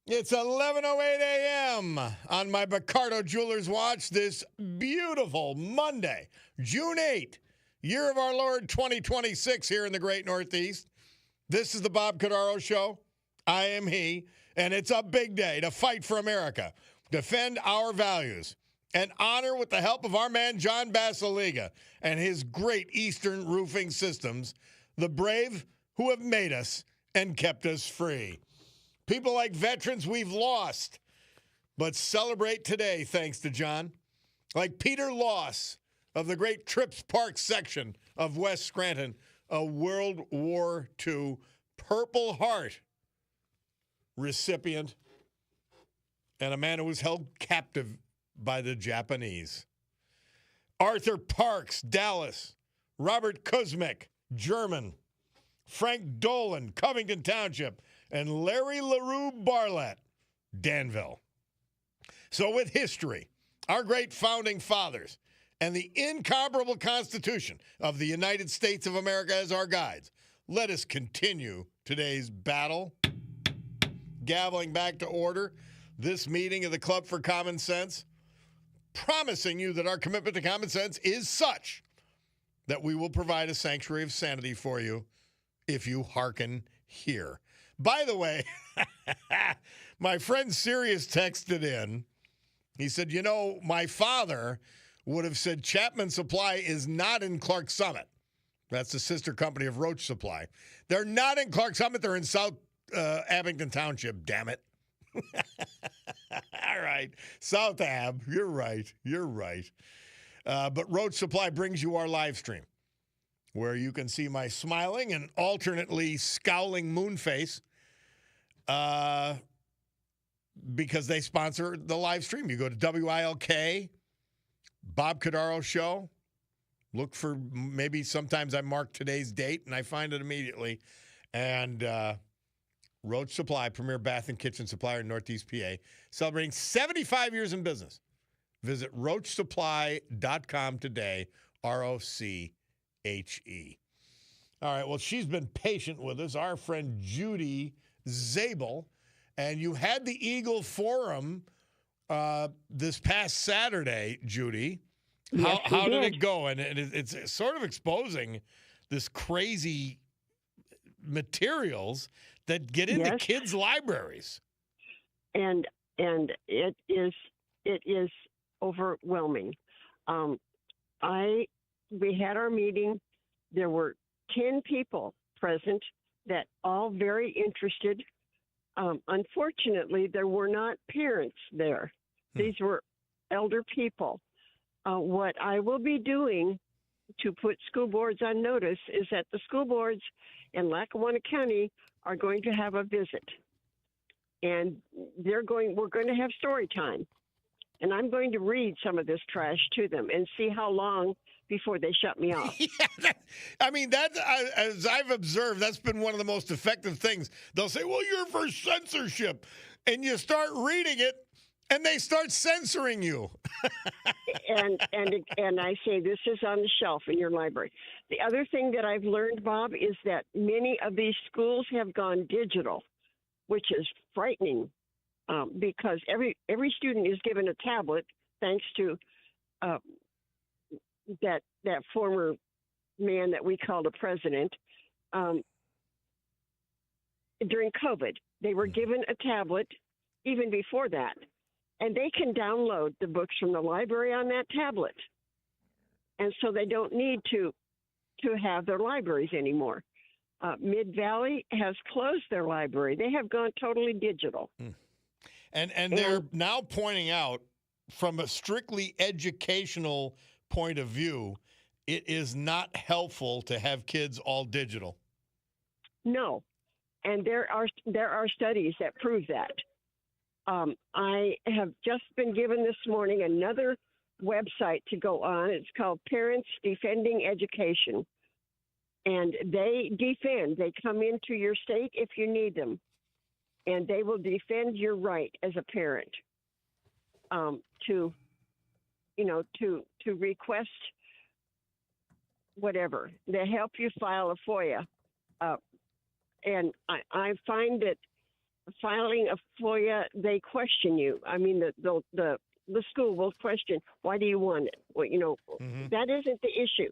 A: It's 11:08 a.m. on my Cordaro Jewelers watch this beautiful Monday, June 8th, year of our Lord 2026 here in the great Northeast. This is the Bob Cordaro Show. I am he, and it's a big day to fight for America, defend our values, and honor with the help of our man John Basiliga and his great Eastern Roofing Systems, the brave who have made us and kept us free. People like veterans we've lost, but celebrate today thanks to John. Like Peter Loss of the great Trips Park section of West Scranton, a World War II Purple Heart recipient, and a man who was held captive by the Japanese. Arthur Parks, Dallas. Robert Kuzmick, German. Frank Dolan, Covington Township. And Larry LaRue Barlett, Danville. So with history, our great founding fathers, and the incomparable Constitution of the United States of America as our guides, let us continue today's battle. Gaveling back to order this meeting of the Club for Common Sense, promising you that our commitment to common sense is such that we will provide a sanctuary of sanity for you if you hearken here. By the way, my friend Sirius texted in. He said, you know, my father would have said Chapman Supply is not in Clark Summit. That's the sister company of Roach Supply. They're not in Clark Summit. They're in South Abington Township, damn it. All right. South Ab. You're right. You're right. But Roach Supply brings you our live stream, where you can see my smiling and alternately scowling moon face because they sponsor the live stream. You go to WILK, Bob Cordaro Show. Look for, maybe sometimes I mark today's date and I find it immediately. And Roach Supply, premier bath and kitchen supplier in Northeast PA, celebrating 75 years in business. Visit roachsupply.com today, ROCHE. All right, well, she's been patient with us, our friend Judy Zabel. And you had the Eagle Forum this past Saturday, Judy. How did it go? And it's sort of exposing this crazy materials that get into kids' libraries.
E: And it is overwhelming. We had our meeting. There were 10 people present that all very interested. Unfortunately, there were not parents there. These were elder people. What I will be doing to put school boards on notice is that the school boards in Lackawanna County are going to have a visit. And we're going to have story time. And I'm going to read some of this trash to them and see how long before they shut me off.
A: As I've observed, that's been one of the most effective things. They'll say, well, you're for censorship. And you start reading it, and they start censoring you.
E: and I say, this is on the shelf in your library. The other thing that I've learned, Bob, is that many of these schools have gone digital, which is frightening. Because every student is given a tablet, thanks to that former man that we called a president. During COVID, they were given a tablet. Even before that, and they can download the books from the library on that tablet, and so they don't need to have their libraries anymore. Mid-Valley has closed their library. They have gone totally digital.
A: And they're now pointing out, from a strictly educational point of view, it is not helpful to have kids all digital.
E: No, and there are studies that prove that. I have just been given this morning another website to go on. It's called Parents Defending Education, and they come into your state if you need them. And they will defend your right as a parent to request whatever. They help you file a FOIA. And I find that filing a FOIA, they question you. I mean, the school will question, why do you want it? Well, that isn't the issue.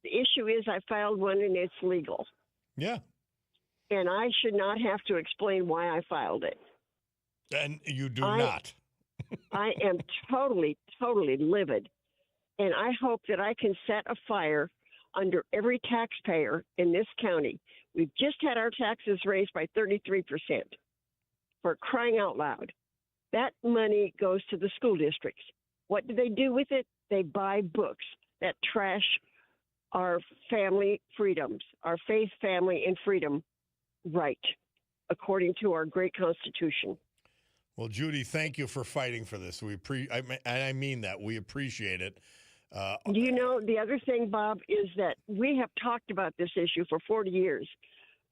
E: The issue is I filed one and it's legal.
A: Yeah.
E: And I should not have to explain why I filed it.
A: And you do not.
E: I am totally, totally livid. And I hope that I can set a fire under every taxpayer in this county. We've just had our taxes raised by 33%. For crying out loud. That money goes to the school districts. What do they do with it? They buy books that trash our family freedoms, our faith, family, and freedom right, according to our great Constitution.
A: Well, Judy, thank you for fighting for this. I mean that. We appreciate it.
E: The other thing, Bob, is that we have talked about this issue for 40 years,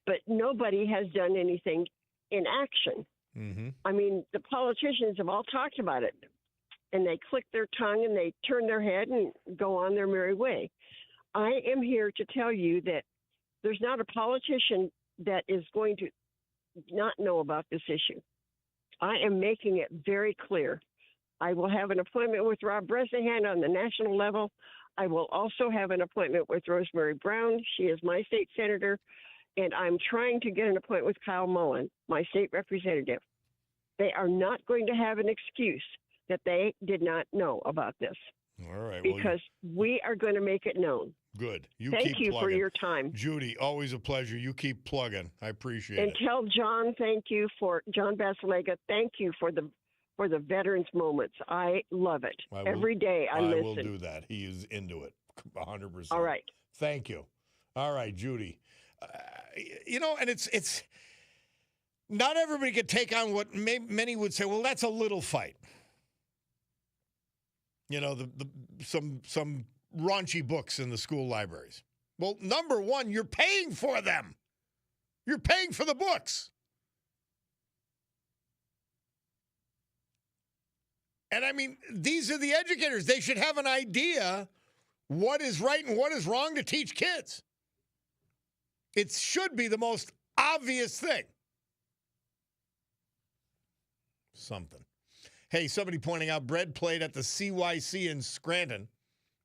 E: but nobody has done anything in action.
A: Mm-hmm.
E: I mean, the politicians have all talked about it, and they click their tongue and they turn their head and go on their merry way. I am here to tell you that there's not a politician that is going to not know about this issue. I am making it very clear. I will have an appointment with Rob Bresnahan on the national level. I will also have an appointment with Rosemary Brown. She is my state senator. And I'm trying to get an appointment with Kyle Mullen, my state representative. They are not going to have an excuse that they did not know about this.
A: All right.
E: Because we are going to make it known.
A: Good.
E: Thank you for your time.
A: Judy, always a pleasure. You keep plugging. I appreciate it.
E: And tell John, John Basilega, thank you for the Veterans Moments. I love it. Every day I listen.
A: I will do that. He is into it 100%.
E: All right.
A: Thank you. All right, Judy. And it's not everybody could take on what many would say, well, that's a little fight. Some raunchy books in the school libraries. Well, number one, you're paying for them. You're paying for the books. And I mean, these are the educators. They should have an idea what is right and what is wrong to teach kids. It should be the most obvious thing. Something. Hey, somebody pointing out Bread played at the CYC in Scranton,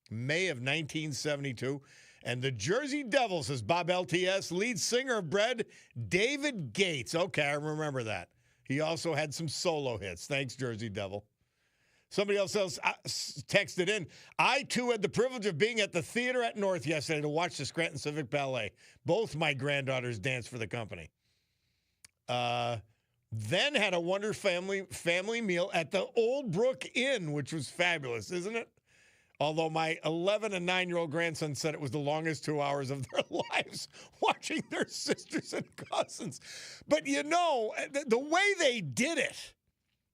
A: May of 1972. And the Jersey Devil, says Bob LTS, lead singer of Bread, David Gates. Okay, I remember that. He also had some solo hits. Thanks, Jersey Devil. Somebody else texted in, I, too, had the privilege of being at the theater at North yesterday to watch the Scranton Civic Ballet. Both my granddaughters danced for the company. Then had a wonder family meal at the Old Brook Inn, which was fabulous, isn't it? Although my 11 and 9-year-old grandson said it was the longest 2 hours of their lives watching their sisters and cousins. But the way they did it,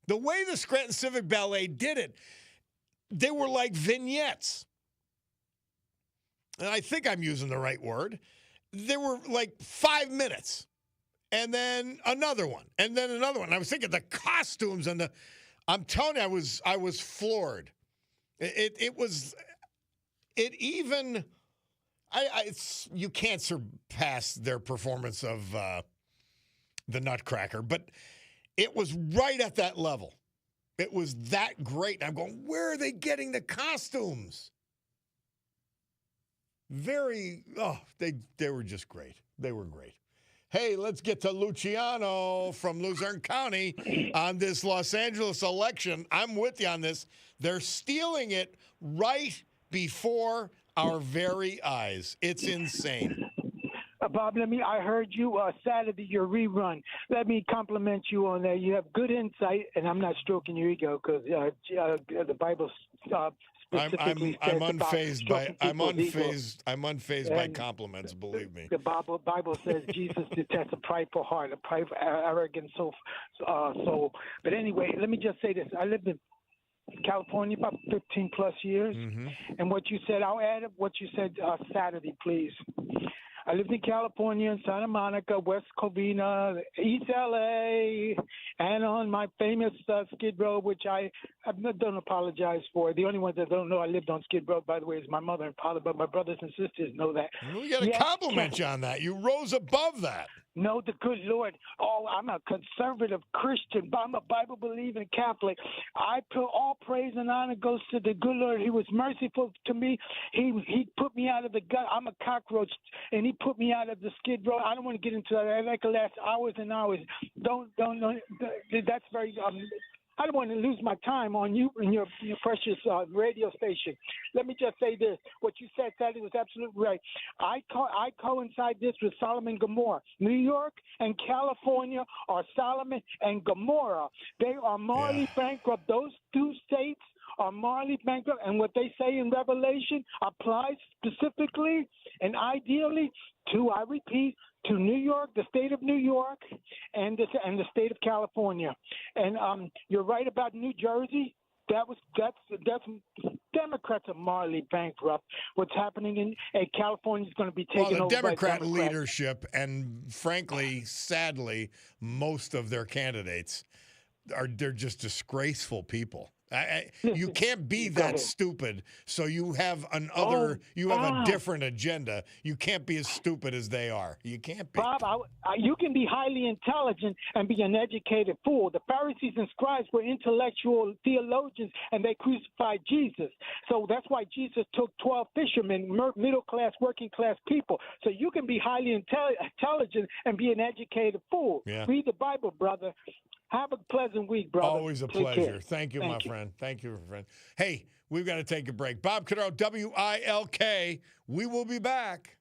A: the way the Scranton Civic Ballet did it, they were like vignettes. And I think I'm using the right word. They were like 5 minutes. And then another one. And then another one. And I was thinking the costumes and I'm telling you, I was floored. You can't surpass their performance of the Nutcracker, but it was right at that level. It was that great. And I'm going, where are they getting the costumes? They were just great. They were great. Hey, let's get to Luciano from Luzerne County on this Los Angeles election. I'm with you on this. They're stealing it right before our very eyes. It's insane.
F: Bob, I heard you Saturday, your rerun. Let me compliment you on that. You have good insight, and I'm not stroking your ego because the Bible specifically
A: I'm unfazed by compliments, believe me.
F: The Bible says Jesus detests a prideful heart, a prideful, arrogant soul. But anyway, let me just say this. I lived in California about 15 plus years.
A: Mm-hmm.
F: And what you said, I'll add what you said Saturday, please. I lived in California, in Santa Monica, West Covina, East LA, and on my famous Skid Row, which I don't apologize for. The only ones that don't know I lived on Skid Row, by the way, is my mother and father, but my brothers and sisters know that.
A: We got to compliment you on that. You rose above that.
F: know the good Lord. Oh, I'm a conservative Christian, but I'm a Bible believing Catholic. I put all praise and honor goes to the good Lord. He was merciful to me. He put me out of the gut. I'm a cockroach, and he put me out of the skid row. I don't want to get into that. That could last hours and hours. Don't. That's very. I don't want to lose my time on you and your precious radio station. Let me just say this. What you said, Saturday, was absolutely right. I coincide this with Solomon and Gomorrah. New York and California are Solomon and Gomorrah. They are morally bankrupt. Those two states are morally bankrupt. And what they say in Revelation applies specifically and ideally to, I repeat, to New York, the state of New York, and the state of California. And you're right about New Jersey. That's Democrats are morally bankrupt. What's happening in California is going to be taken over by
A: Democrat
F: Democrats.
A: leadership, and frankly, sadly, most of their candidates they're just disgraceful people. You can't be that stupid. So you have a different agenda. You can't be as stupid as they are. You can't be.
F: Bob, you can be highly intelligent and be an educated fool. The Pharisees and scribes were intellectual theologians, and they crucified Jesus. So that's why Jesus took 12 fishermen, middle-class, working-class people. So you can be highly intelligent and be an educated fool.
A: Yeah.
F: Read the Bible, brother. Have a pleasant week, brother.
A: Always a
F: Take
A: pleasure.
F: care.
A: Thank you, my friend. Thank you, my friend. Hey, we've got to take a break. Bob Cordaro, WILK. We will be back.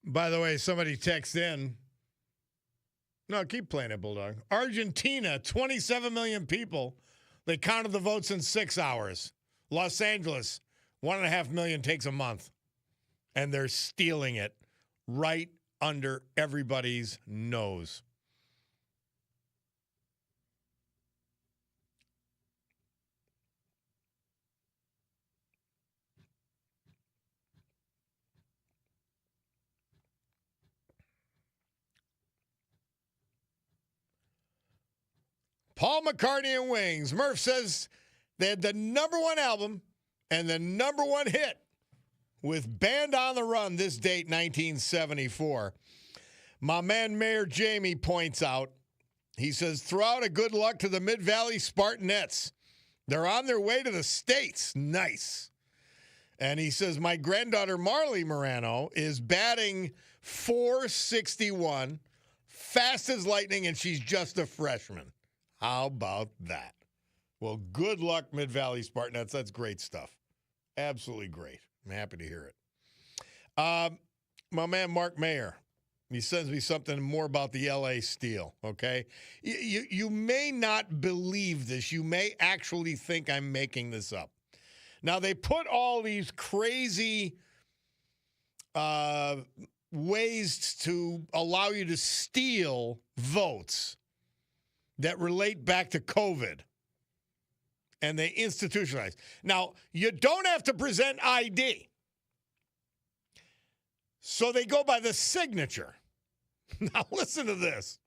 A: By the way, somebody texts in. No, keep playing it, Bulldog. Argentina, 27 million people. They counted the votes in 6 hours. Los Angeles, 1.5 million takes a month. And they're stealing it right under everybody's nose. Paul McCartney and Wings. Murph says they had the #1 album and the #1 hit with Band on the Run this date, 1974. My man Mayor Jamie points out, he says, throw out a good luck to the Mid-Valley Spartanettes. They're on their way to the States. Nice. And he says, my granddaughter Marley Morano is batting .461, fast as lightning, and she's just a freshman. How about that? Well, good luck, Mid-Valley Spartanettes. That's great stuff. Absolutely great. I'm happy to hear it. My man Mark Mayer, he sends me something more about the L.A. Steel, okay? You may not believe this. You may actually think I'm making this up. Now, they put all these crazy ways to allow you to steal votes that relate back to COVID, and they institutionalize. Now, you don't have to present ID. So they go by the signature. Now, listen to this.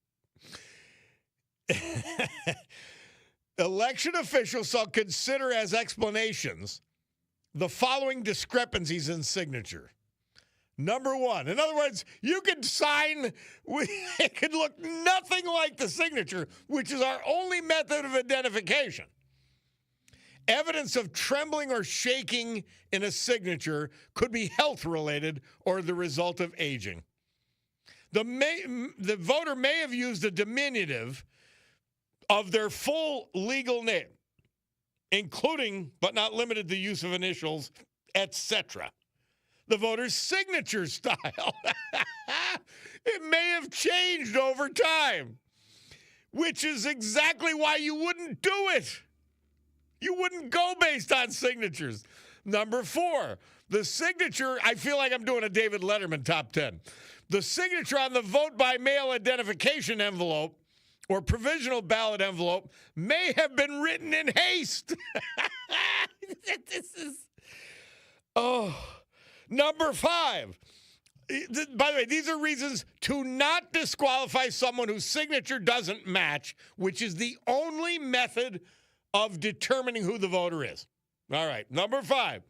A: Election officials shall consider as explanations the following discrepancies in signature. #1, in other words, you could sign, it could look nothing like the signature, which is our only method of identification. Evidence of trembling or shaking in a signature could be health-related or the result of aging. The voter may have used a diminutive of their full legal name, including, but not limited to, use of initials, etc. The voter's signature style. It may have changed over time, which is exactly why you wouldn't do it. You wouldn't go based on signatures. #4, the signature, I feel like I'm doing a David Letterman top 10. The signature on the vote by mail identification envelope or provisional ballot envelope may have been written in haste. This is, #5. By the way, these are reasons to not disqualify someone whose signature doesn't match, which is the only method of determining who the voter is. All right, #5.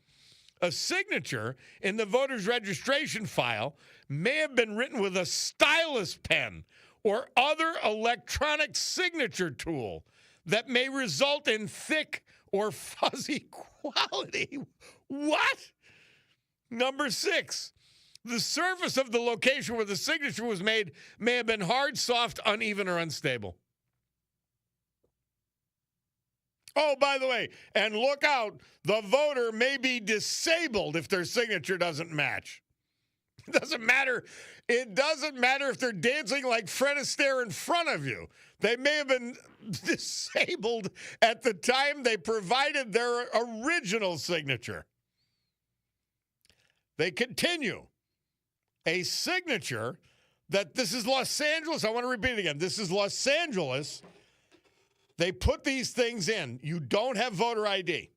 A: A signature in the voter's registration file may have been written with a stylus pen or other electronic signature tool that may result in thick or fuzzy quality. What? #6. The surface of the location where the signature was made may have been hard, soft, uneven, or unstable. Oh, by the way, and look out, the voter may be disabled if their signature doesn't match. It doesn't matter. It doesn't matter if they're dancing like Fred Astaire in front of you. They may have been disabled at the time they provided their original signature. They continue. A signature that this is Los Angeles. I want to repeat it again. This is Los Angeles. They put these things in. You don't have voter ID.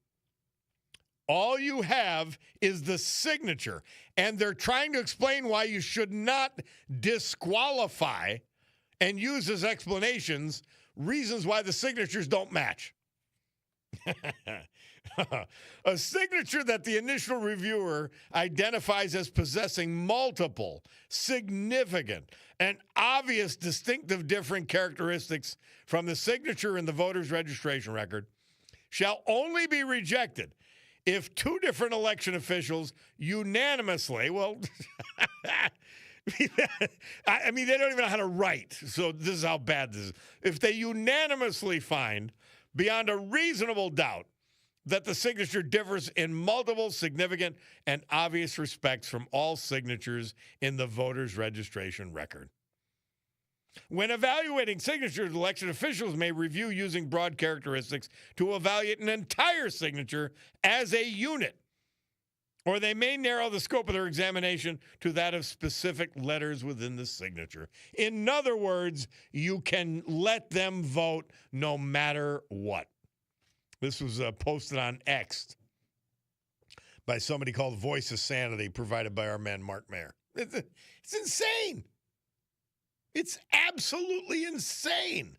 A: All you have is the signature. And they're trying to explain why you should not disqualify and use as explanations reasons why the signatures don't match. A signature that the initial reviewer identifies as possessing multiple, significant, and obvious distinctive different characteristics from the signature in the voter's registration record shall only be rejected if two different election officials unanimously, well, I mean, they don't even know how to write, so this is how bad this is. If they unanimously find, beyond a reasonable doubt, that the signature differs in multiple significant and obvious respects from all signatures in the voter's registration record. When evaluating signatures, election officials may review using broad characteristics to evaluate an entire signature as a unit, or they may narrow the scope of their examination to that of specific letters within the signature. In other words, you can let them vote no matter what. This was posted on X by somebody called Voice of Sanity, provided by our man Mark Mayer. It's insane. It's absolutely insane.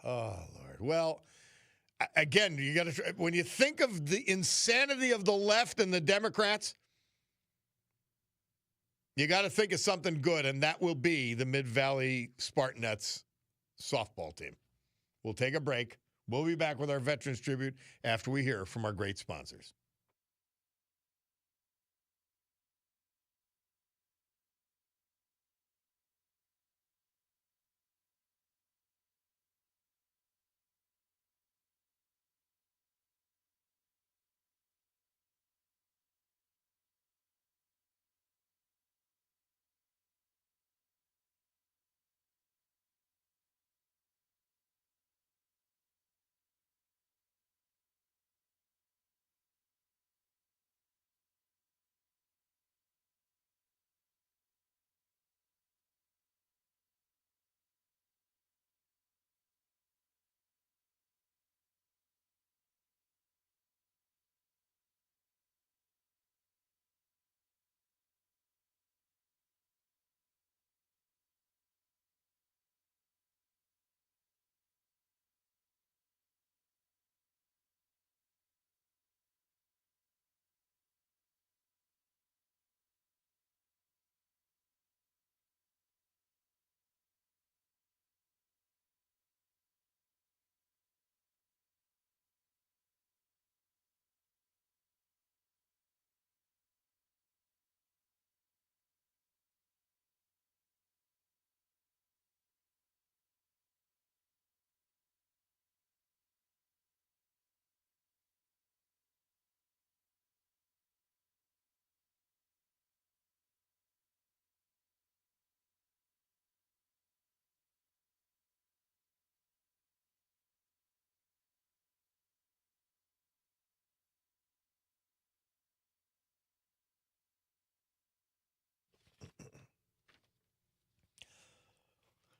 A: Oh, Lord. Well, again, you got to, when you think of the insanity of the left and the Democrats, you got to think of something good, and that will be the Mid-Valley Spartanettes softball team. We'll take a break. We'll be back with our Veterans Tribute after we hear from our great sponsors.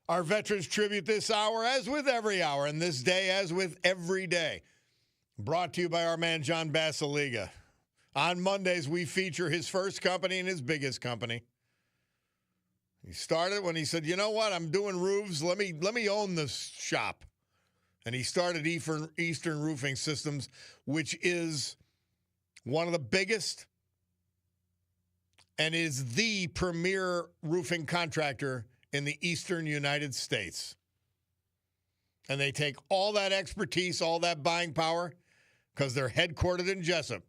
A: Our Veterans Tribute this hour, as with every hour, and this day, as with every day, brought to you by our man John Basiliga. On Mondays, we feature his first company and his biggest company. He started when he said, you know what, I'm doing roofs. Let me own this shop. And he started Eastern Roofing Systems, which is one of the biggest and is the premier roofing contractor in the eastern United States. And they take all that expertise, all that buying power, because they're headquartered in Jessup,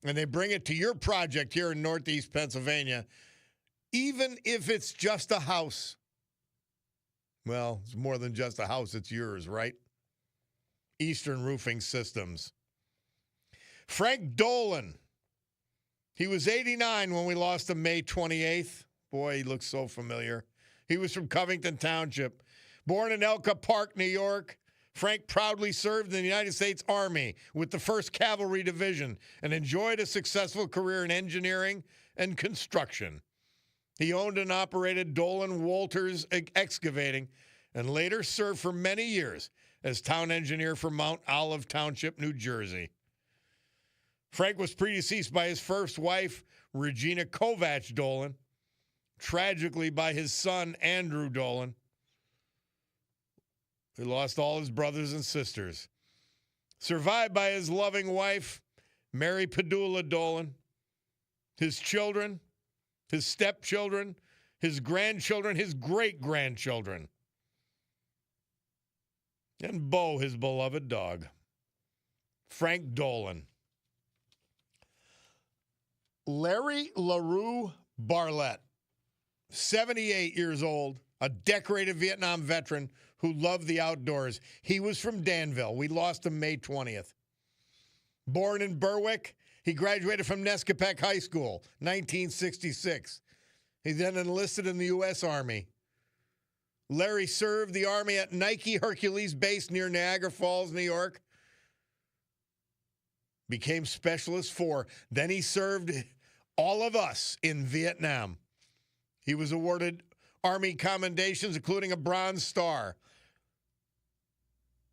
A: and they bring it to your project here in Northeast Pennsylvania, even if it's just a house. Well, it's more than just a house, it's yours, right? Eastern Roofing Systems. Frank Dolan. He was 89 when we lost him May 28th. Boy, he looks so familiar. He was from Covington Township. Born in Elka Park, New York, Frank proudly served in the United States Army with the 1st Cavalry Division and enjoyed a successful career in engineering and construction. He owned and operated Dolan Walters Excavating and later served for many years as town engineer for Mount Olive Township, New Jersey. Frank was predeceased by his first wife, Regina Kovach Dolan, tragically by his son, Andrew Dolan. He lost all his brothers and sisters. Survived by his loving wife, Mary Padula Dolan, his children, his stepchildren, his grandchildren, his great-grandchildren, and Bo, his beloved dog. Frank Dolan. Larry LaRue Barlett, 78 years old, a decorated Vietnam veteran who loved the outdoors. He was from Danville. We lost him May 20th. Born in Berwick, he graduated from Nescapec High School, 1966. He then enlisted in the U.S. Army. Larry served the Army at Nike Hercules Base near Niagara Falls, New York. Became Specialist 4. Then he served all of us in Vietnam. He was awarded Army commendations, including a Bronze Star.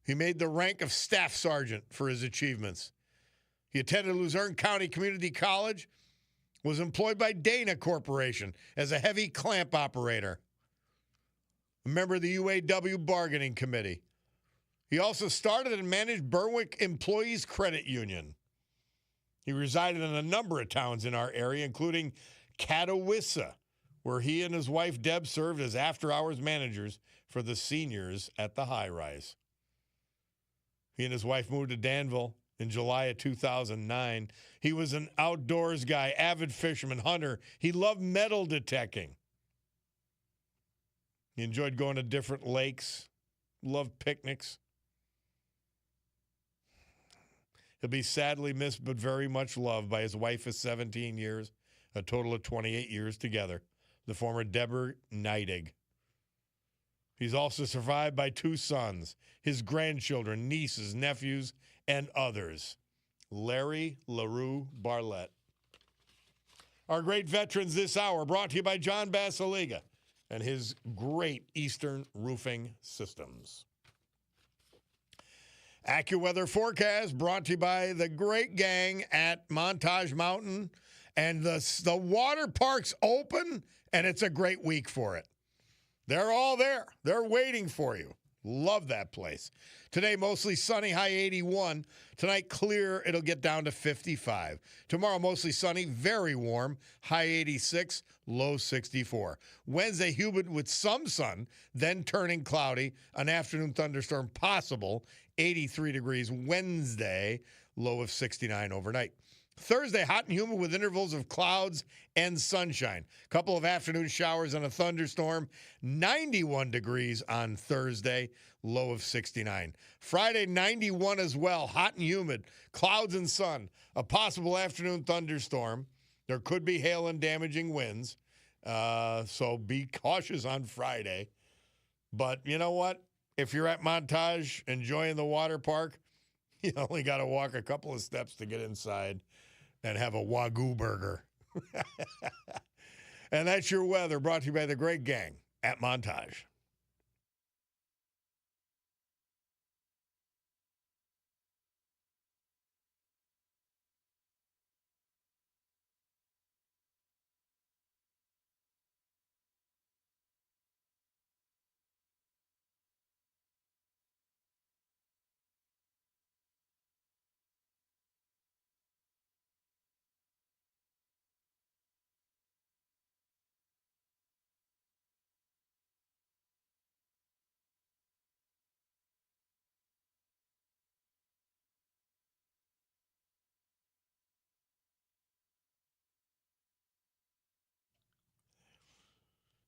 A: He made the rank of Staff Sergeant for his achievements. He attended Luzerne County Community College, was employed by Dana Corporation as a heavy clamp operator, a member of the UAW Bargaining Committee. He also started and managed Berwick Employees Credit Union. He resided in a number of towns in our area, including Catawissa, where he and his wife Deb served as after-hours managers for the seniors at the high-rise. He and his wife moved to Danville in July of 2009. He was an outdoors guy, avid fisherman, hunter. He loved metal detecting. He enjoyed going to different lakes, loved picnics. He'll be sadly missed but very much loved by his wife of 17 years, a total of 28 years together, the former Deborah Neidig. He's also survived by 2 sons, his grandchildren, nieces, nephews, and others. Larry LaRue Barlett. Our great veterans this hour brought to you by John Basiliga and his great Eastern Roofing Systems. AccuWeather forecast brought to you by the great gang at Montage Mountain. And the water park's open, and it's a great week for it. They're all there. They're waiting for you. Love that place. Today, mostly sunny, high 81. Tonight, clear. It'll get down to 55. Tomorrow, mostly sunny, very warm, high 86, low 64. Wednesday, humid with some sun, then turning cloudy. An afternoon thunderstorm possible, 83 degrees Wednesday, low of 69 overnight. Thursday, hot and humid with intervals of clouds and sunshine. Couple of afternoon showers and a thunderstorm. 91 degrees on Thursday, low of 69. Friday, 91 as well, hot and humid, clouds and sun. A possible afternoon thunderstorm. There could be hail and damaging winds, so be cautious on Friday. But you know what? If you're at Montage enjoying the water park, you only got to walk a couple of steps to get inside and have a Wagyu burger. And that's your weather, brought to you by the great gang at Montage.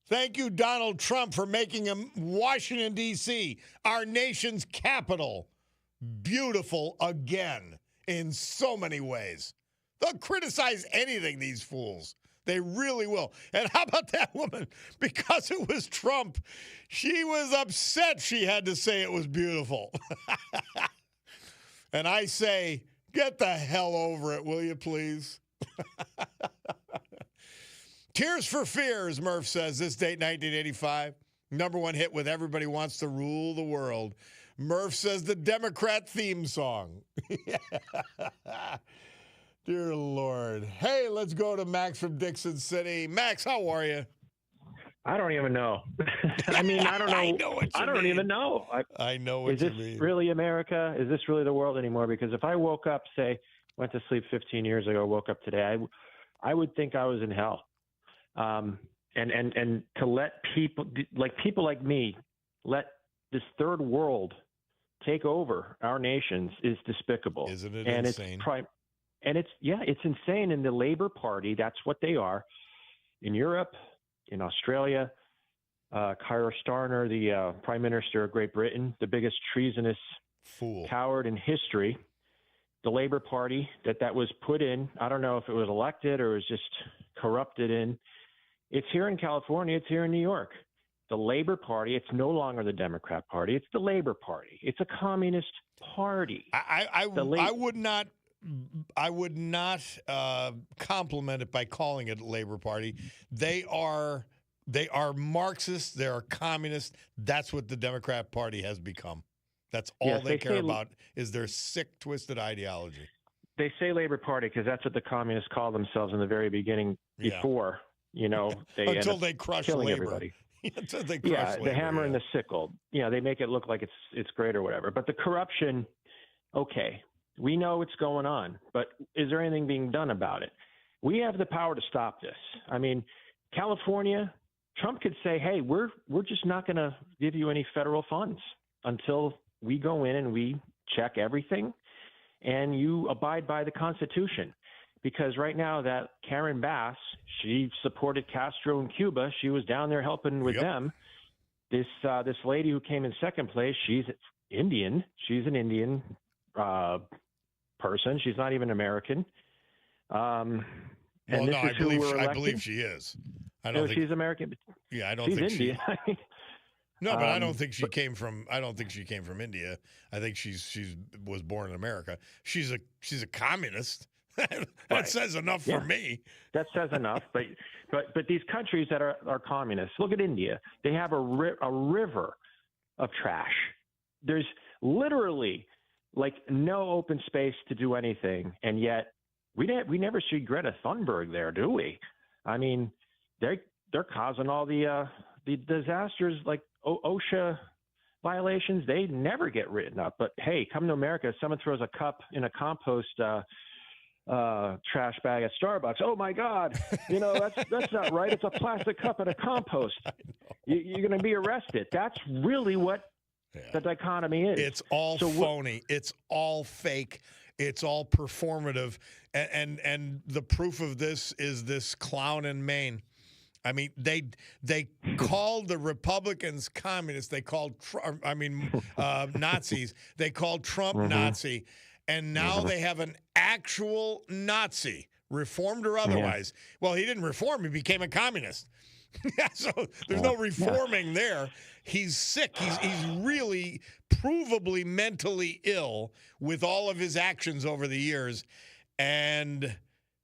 A: Thank you, Donald Trump, for making Washington, D.C., our nation's capital, beautiful again in so many ways. They'll criticize anything, these fools. They really will. And how about that woman? Because it was Trump, she was upset she had to say it was beautiful. And I say, get the hell over it, will you please? Tears for Fears, Murph says, this date, 1985. Number 1 hit with Everybody Wants to Rule the World. Murph says the Democrat theme song. Dear Lord. Hey, let's go to Max from Dixon City. Max, how are you?
G: I don't even know. I mean, I don't know.
A: I know what you
G: I don't
A: mean.
G: even know.
A: I know what you mean.
G: Is this really America? Is this really the world anymore? Because if I woke up, say, went to sleep 15 years ago, woke up today, I would think I was in hell. And to let people like me let this third world take over our nations is despicable.
A: Isn't it
G: and
A: insane?
G: It's insane. And the Labor Party, that's what they are in Europe, in Australia. Keir Starmer, the Prime Minister of Great Britain, the biggest treasonous
A: Fool.
G: coward in history. The Labor Party that was put in, I don't know if it was elected or was just corrupted in. It's here in California. It's here in New York. The Labor Party, it's no longer the Democrat Party. It's the Labor Party. It's a communist party.
A: I would not compliment it by calling it a Labor Party. They are Marxists. They are communists. That's what the Democrat Party has become. That's all they care about is their sick, twisted ideology.
G: They say Labor Party because that's what the communists call themselves in the very beginning before, they
A: until they crush labor.
G: Everybody.
A: Until they crush labor,
G: the hammer and the sickle. They make it look like it's great or whatever. But the corruption, okay, we know what's going on, but is there anything being done about it? We have the power to stop this. I mean, California, Trump could say, hey, we're just not going to give you any federal funds until we go in and we check everything and you abide by the Constitution. Because right now that Karen Bass, she supported Castro in Cuba. She was down there helping with them. This lady who came in second place, she's Indian. She's an Indian person. She's not even American.
A: I believe she is. I don't think
G: she's American.
A: Yeah, I don't
G: she's
A: think
G: Indian.
A: No, but I don't think she came from. I don't think she came from India. I think she was born in America. She's a communist. That says enough for me.
G: That says enough. But these countries that are communists. Look at India. They have a river of trash. There's literally like no open space to do anything, and yet we never see Greta Thunberg there, do we? I mean, they're causing all the disasters like OSHA violations. They never get written up. But hey, come to America, someone throws a cup in a compost trash bag at Starbucks. Oh my God, that's not right. It's a plastic cup at a compost. You're going to be arrested. That's really what the dichotomy is.
A: It's all phony. It's all fake. It's all performative. And the proof of this is this clown in Maine. I mean, they called the Republicans communists. They called Nazis. They called Trump Nazi. And now they have an actual Nazi, reformed or otherwise. Well, he didn't reform. He became a communist. So there's no reforming there. He's sick. He's really provably mentally ill with all of his actions over the years. And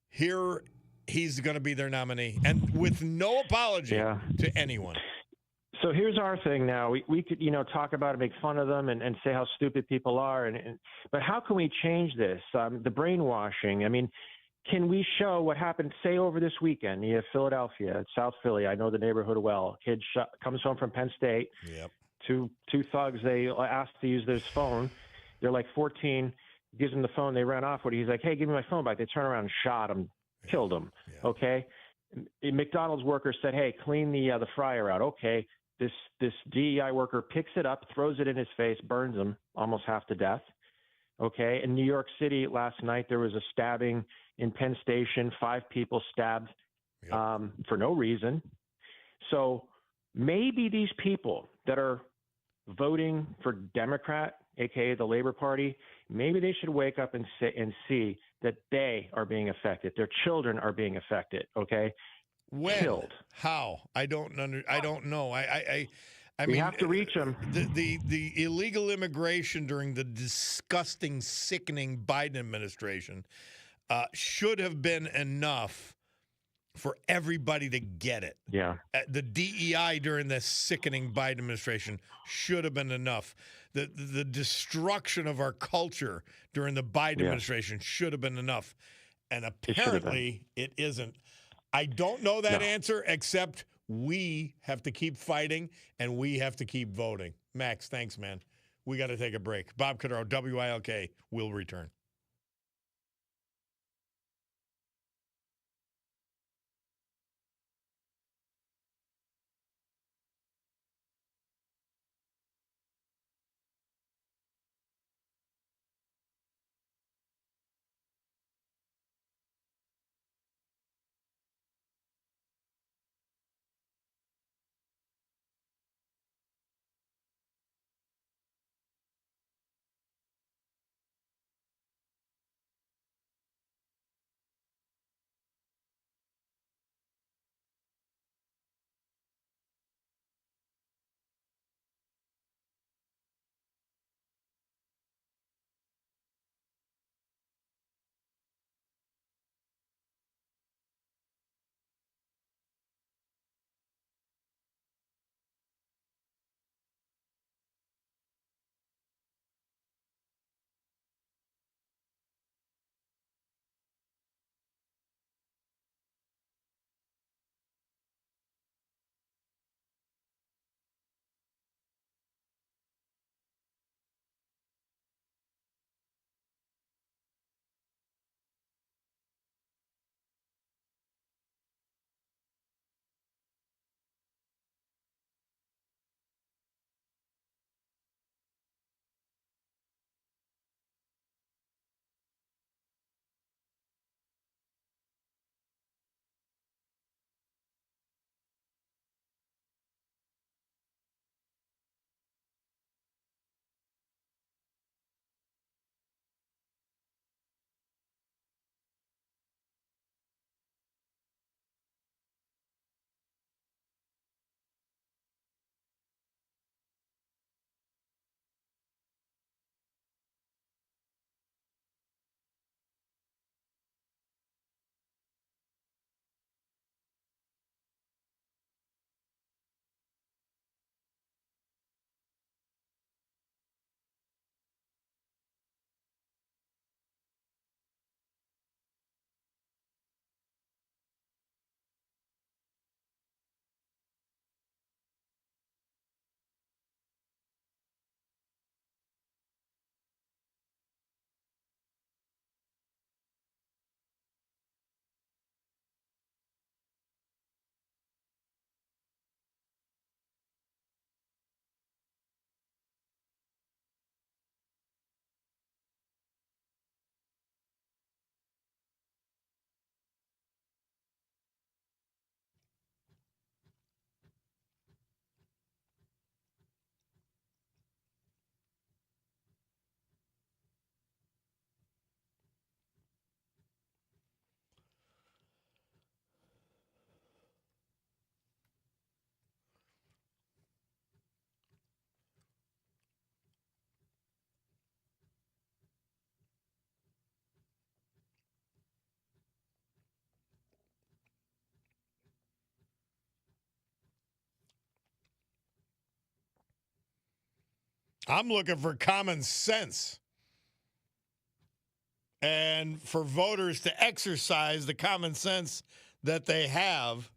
A: here he's going to be their nominee, and with no apology to anyone.
G: So here's our thing now. We could, talk about it, make fun of them and say how stupid people are. But how can we change this? The brainwashing. I mean, can we show what happened, say, over this weekend? You have Philadelphia, South Philly. I know the neighborhood well. Kid comes home from Penn State.
A: Yep.
G: Two thugs, they asked to use his phone. They're like 14. Gives him the phone. They ran off with it. He's like, hey, give me my phone back. They turn around and shot him, killed him. Yeah. Okay. A McDonald's worker said, hey, clean the fryer out. Okay. This DEI worker picks it up, throws it in his face, burns him almost half to death. Okay. In New York City last night, there was a stabbing in Penn Station, 5 people stabbed for no reason. So maybe these people that are voting for Democrat, aka the Labor Party, maybe they should wake up and see that they are being affected. Their children are being affected. Okay.
A: When?
G: Killed.
A: How? I don't know. I
G: we
A: mean,
G: have to reach them.
A: The illegal immigration during the disgusting, sickening Biden administration should have been enough for everybody to get it.
G: Yeah.
A: The DEI during the sickening Biden administration should have been enough. The destruction of our culture during the Biden administration should have been enough. And apparently it isn't. I don't know that answer, except we have to keep fighting and we have to keep voting. Max, thanks, man. We got to take a break. Bob Cordaro, WILK, will return. I'm looking for common sense and for voters to exercise the common sense that they have.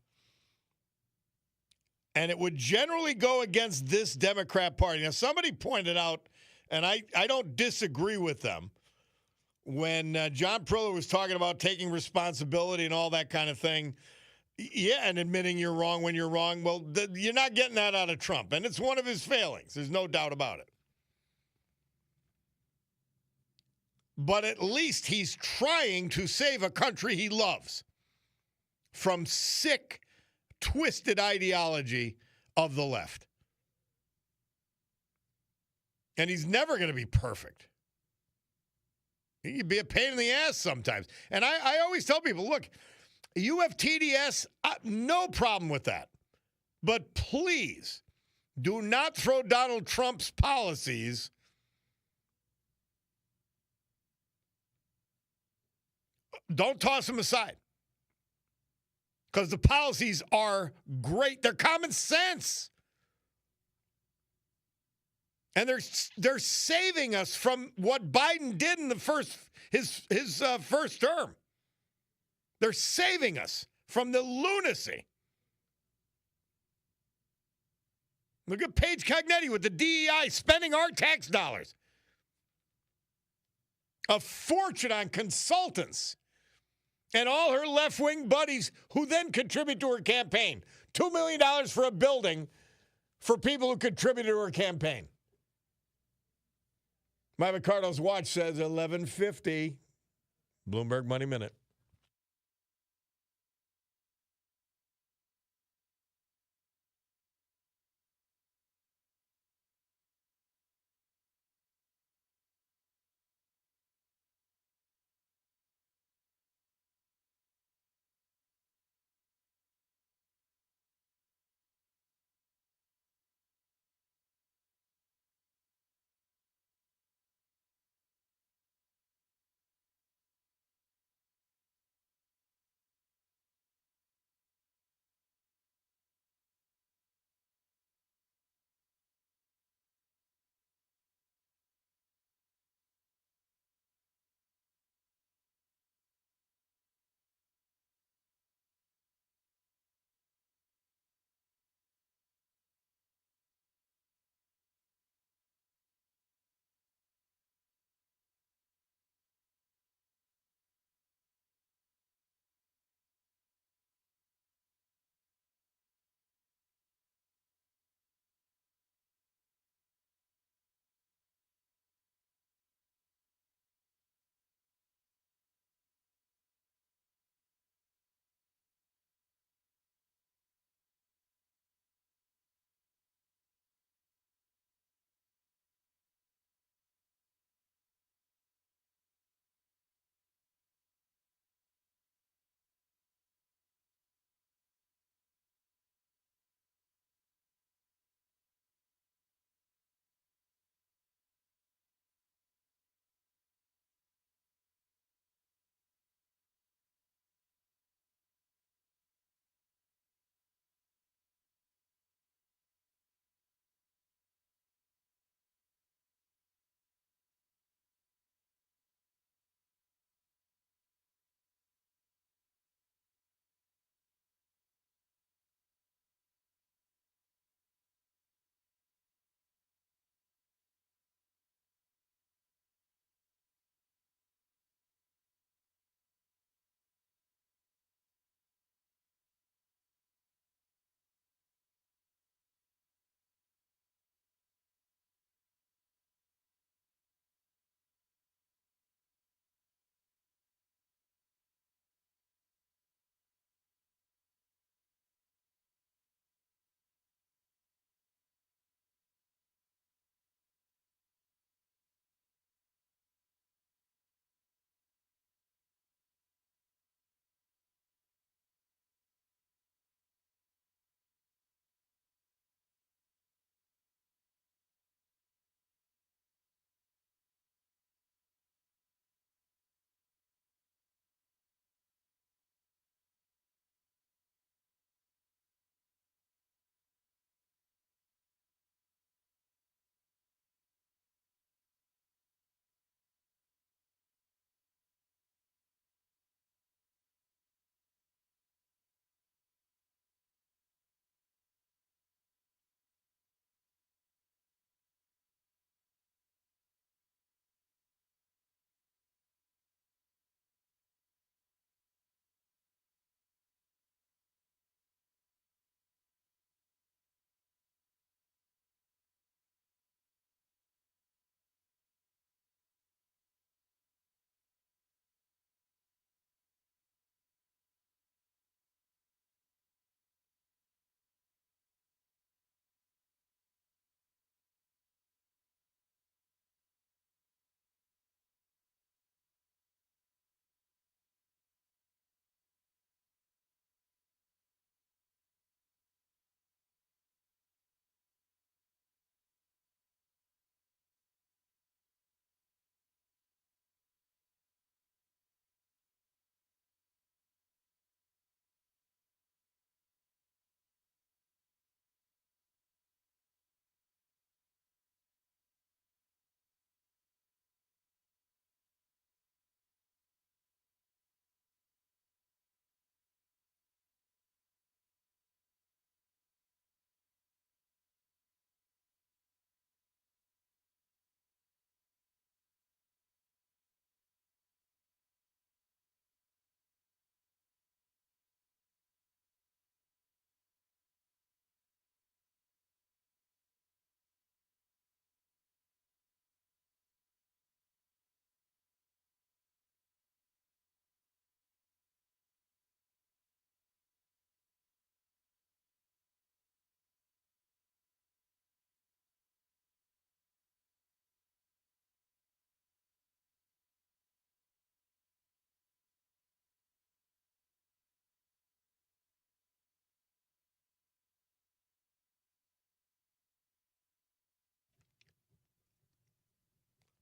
A: And it would generally go against this Democrat Party. Now, somebody pointed out, and I don't disagree with them, when John Priller was talking about taking responsibility and all that kind of thing. Yeah, and admitting you're wrong when you're wrong. Well, you're not getting that out of Trump, and it's one of his failings. There's no doubt about it. But at least he's trying to save a country he loves from sick, twisted ideology of the left. And he's never going to be perfect. He can be a pain in the ass sometimes. And I always tell people, look, you have TDS, no problem with that. But please do not throw Donald Trump's policies don't toss them aside. Because the policies are great. They're common sense. And they're saving us from what Biden did in his first term. They're saving us from the lunacy. Look at Paige Cognetti with the DEI spending our tax dollars. A fortune on consultants and all her left-wing buddies who then contribute to her campaign. $2 million for a building for people who contributed to her campaign. My Ricardo's watch says 11:50. Bloomberg Money Minute.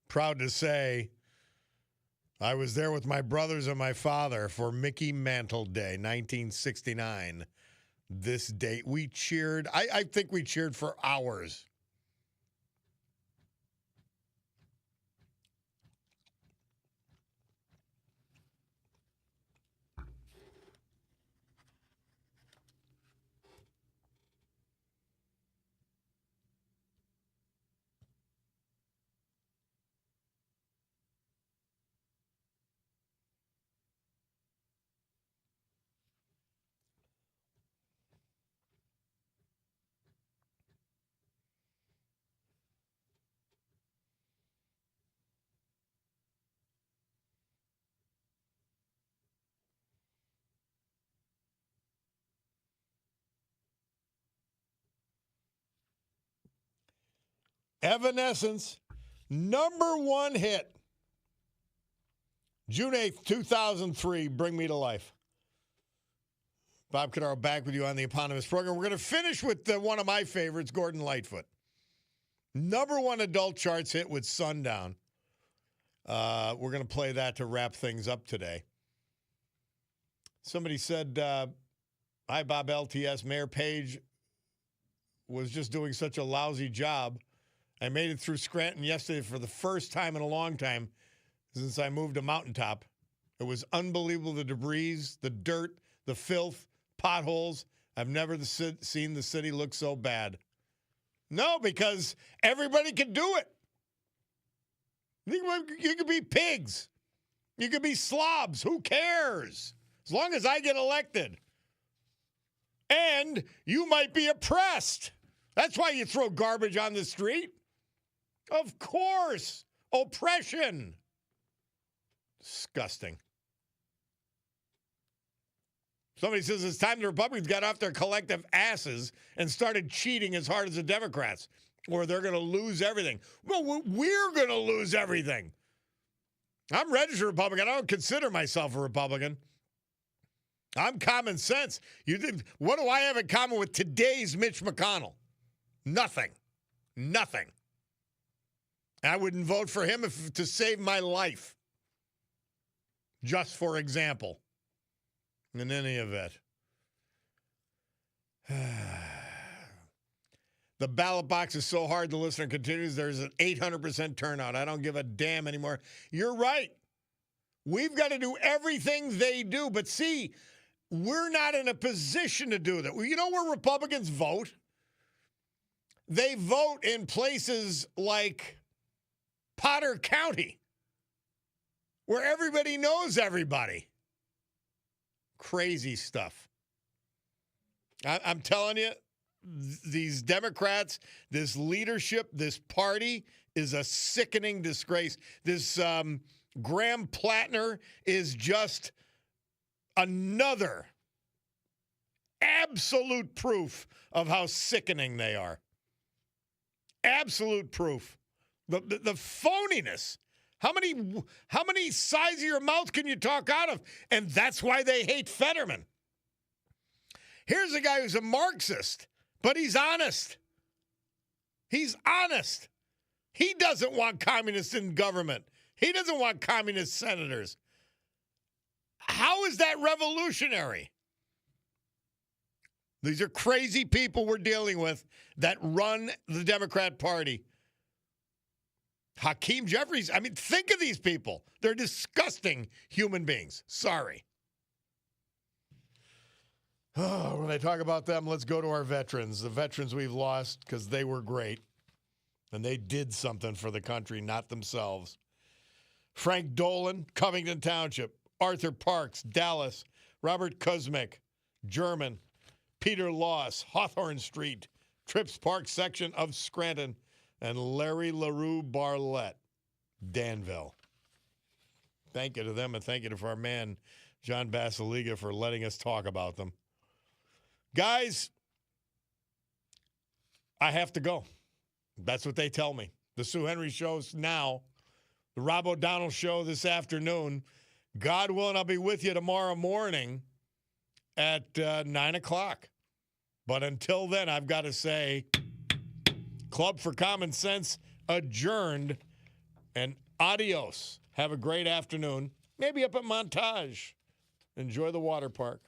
A: Proud to say I was there with my brothers and my father for Mickey Mantle Day, 1969. This date, we cheered. I think we cheered for hours. Evanescence, #1 hit. June 8th, 2003, Bring Me to Life. Bob Cordaro back with you on the eponymous program. We're going to finish with one of my favorites, Gordon Lightfoot. #1 adult charts hit with Sundown. We're going to play that to wrap things up today. Somebody said, hi, Bob LTS. Mayor Page was just doing such a lousy job. I made it through Scranton yesterday for the first time in a long time since I moved to Mountaintop. It was unbelievable, the debris, the dirt, the filth, potholes. I've never seen the city look so bad. No, because everybody can do it. You could be pigs. You could be slobs. Who cares? As long as I get elected. And you might be oppressed. That's why you throw garbage on the street. Of course. Oppression. Disgusting. Somebody says it's time the Republicans got off their collective asses and started cheating as hard as the Democrats, or they're going to lose everything. Well, we're going to lose everything. I'm registered Republican. I don't consider myself a Republican. I'm common sense. What do I have in common with today's Mitch McConnell? Nothing. Nothing. I wouldn't vote for him to save my life. Just for example. In any event. The ballot box is so hard, the listener continues. There's an 800% turnout. I don't give a damn anymore. You're right. We've got to do everything they do. But see, we're not in a position to do that. You know where Republicans vote? They vote in places like Potter County, where everybody knows everybody. Crazy stuff. I'm telling you, these Democrats, this leadership, this party is a sickening disgrace. This Graham Plattner is just another absolute proof of how sickening they are. Absolute proof. The phoniness. How many sides of your mouth can you talk out of? And that's why they hate Fetterman. Here's a guy who's a Marxist, but he's honest. He's honest. He doesn't want communists in government. He doesn't want communist senators. How is that revolutionary? These are crazy people we're dealing with that run the Democrat Party. Hakeem Jeffries, I mean, think of these people. They're disgusting human beings. Sorry. Oh, when I talk about them, let's go to our veterans. The veterans we've lost because they were great. And they did something for the country, not themselves. Frank Dolan, Covington Township. Arthur Parks, Dallas. Robert Kuzmick, German. Peter Loss, Hawthorne Street. Trips Park section of Scranton. And Larry LaRue Barlett, Danville. Thank you to them, and thank you to our man, John Basiliga, for letting us talk about them. Guys, I have to go. That's what they tell me. The Sue Henry show's now. The Rob O'Donnell show this afternoon. God willing, I'll be with you tomorrow morning at 9 o'clock. But until then, I've got to say, Club for Common Sense adjourned. And adios. Have a great afternoon. Maybe up at Montage. Enjoy the water park.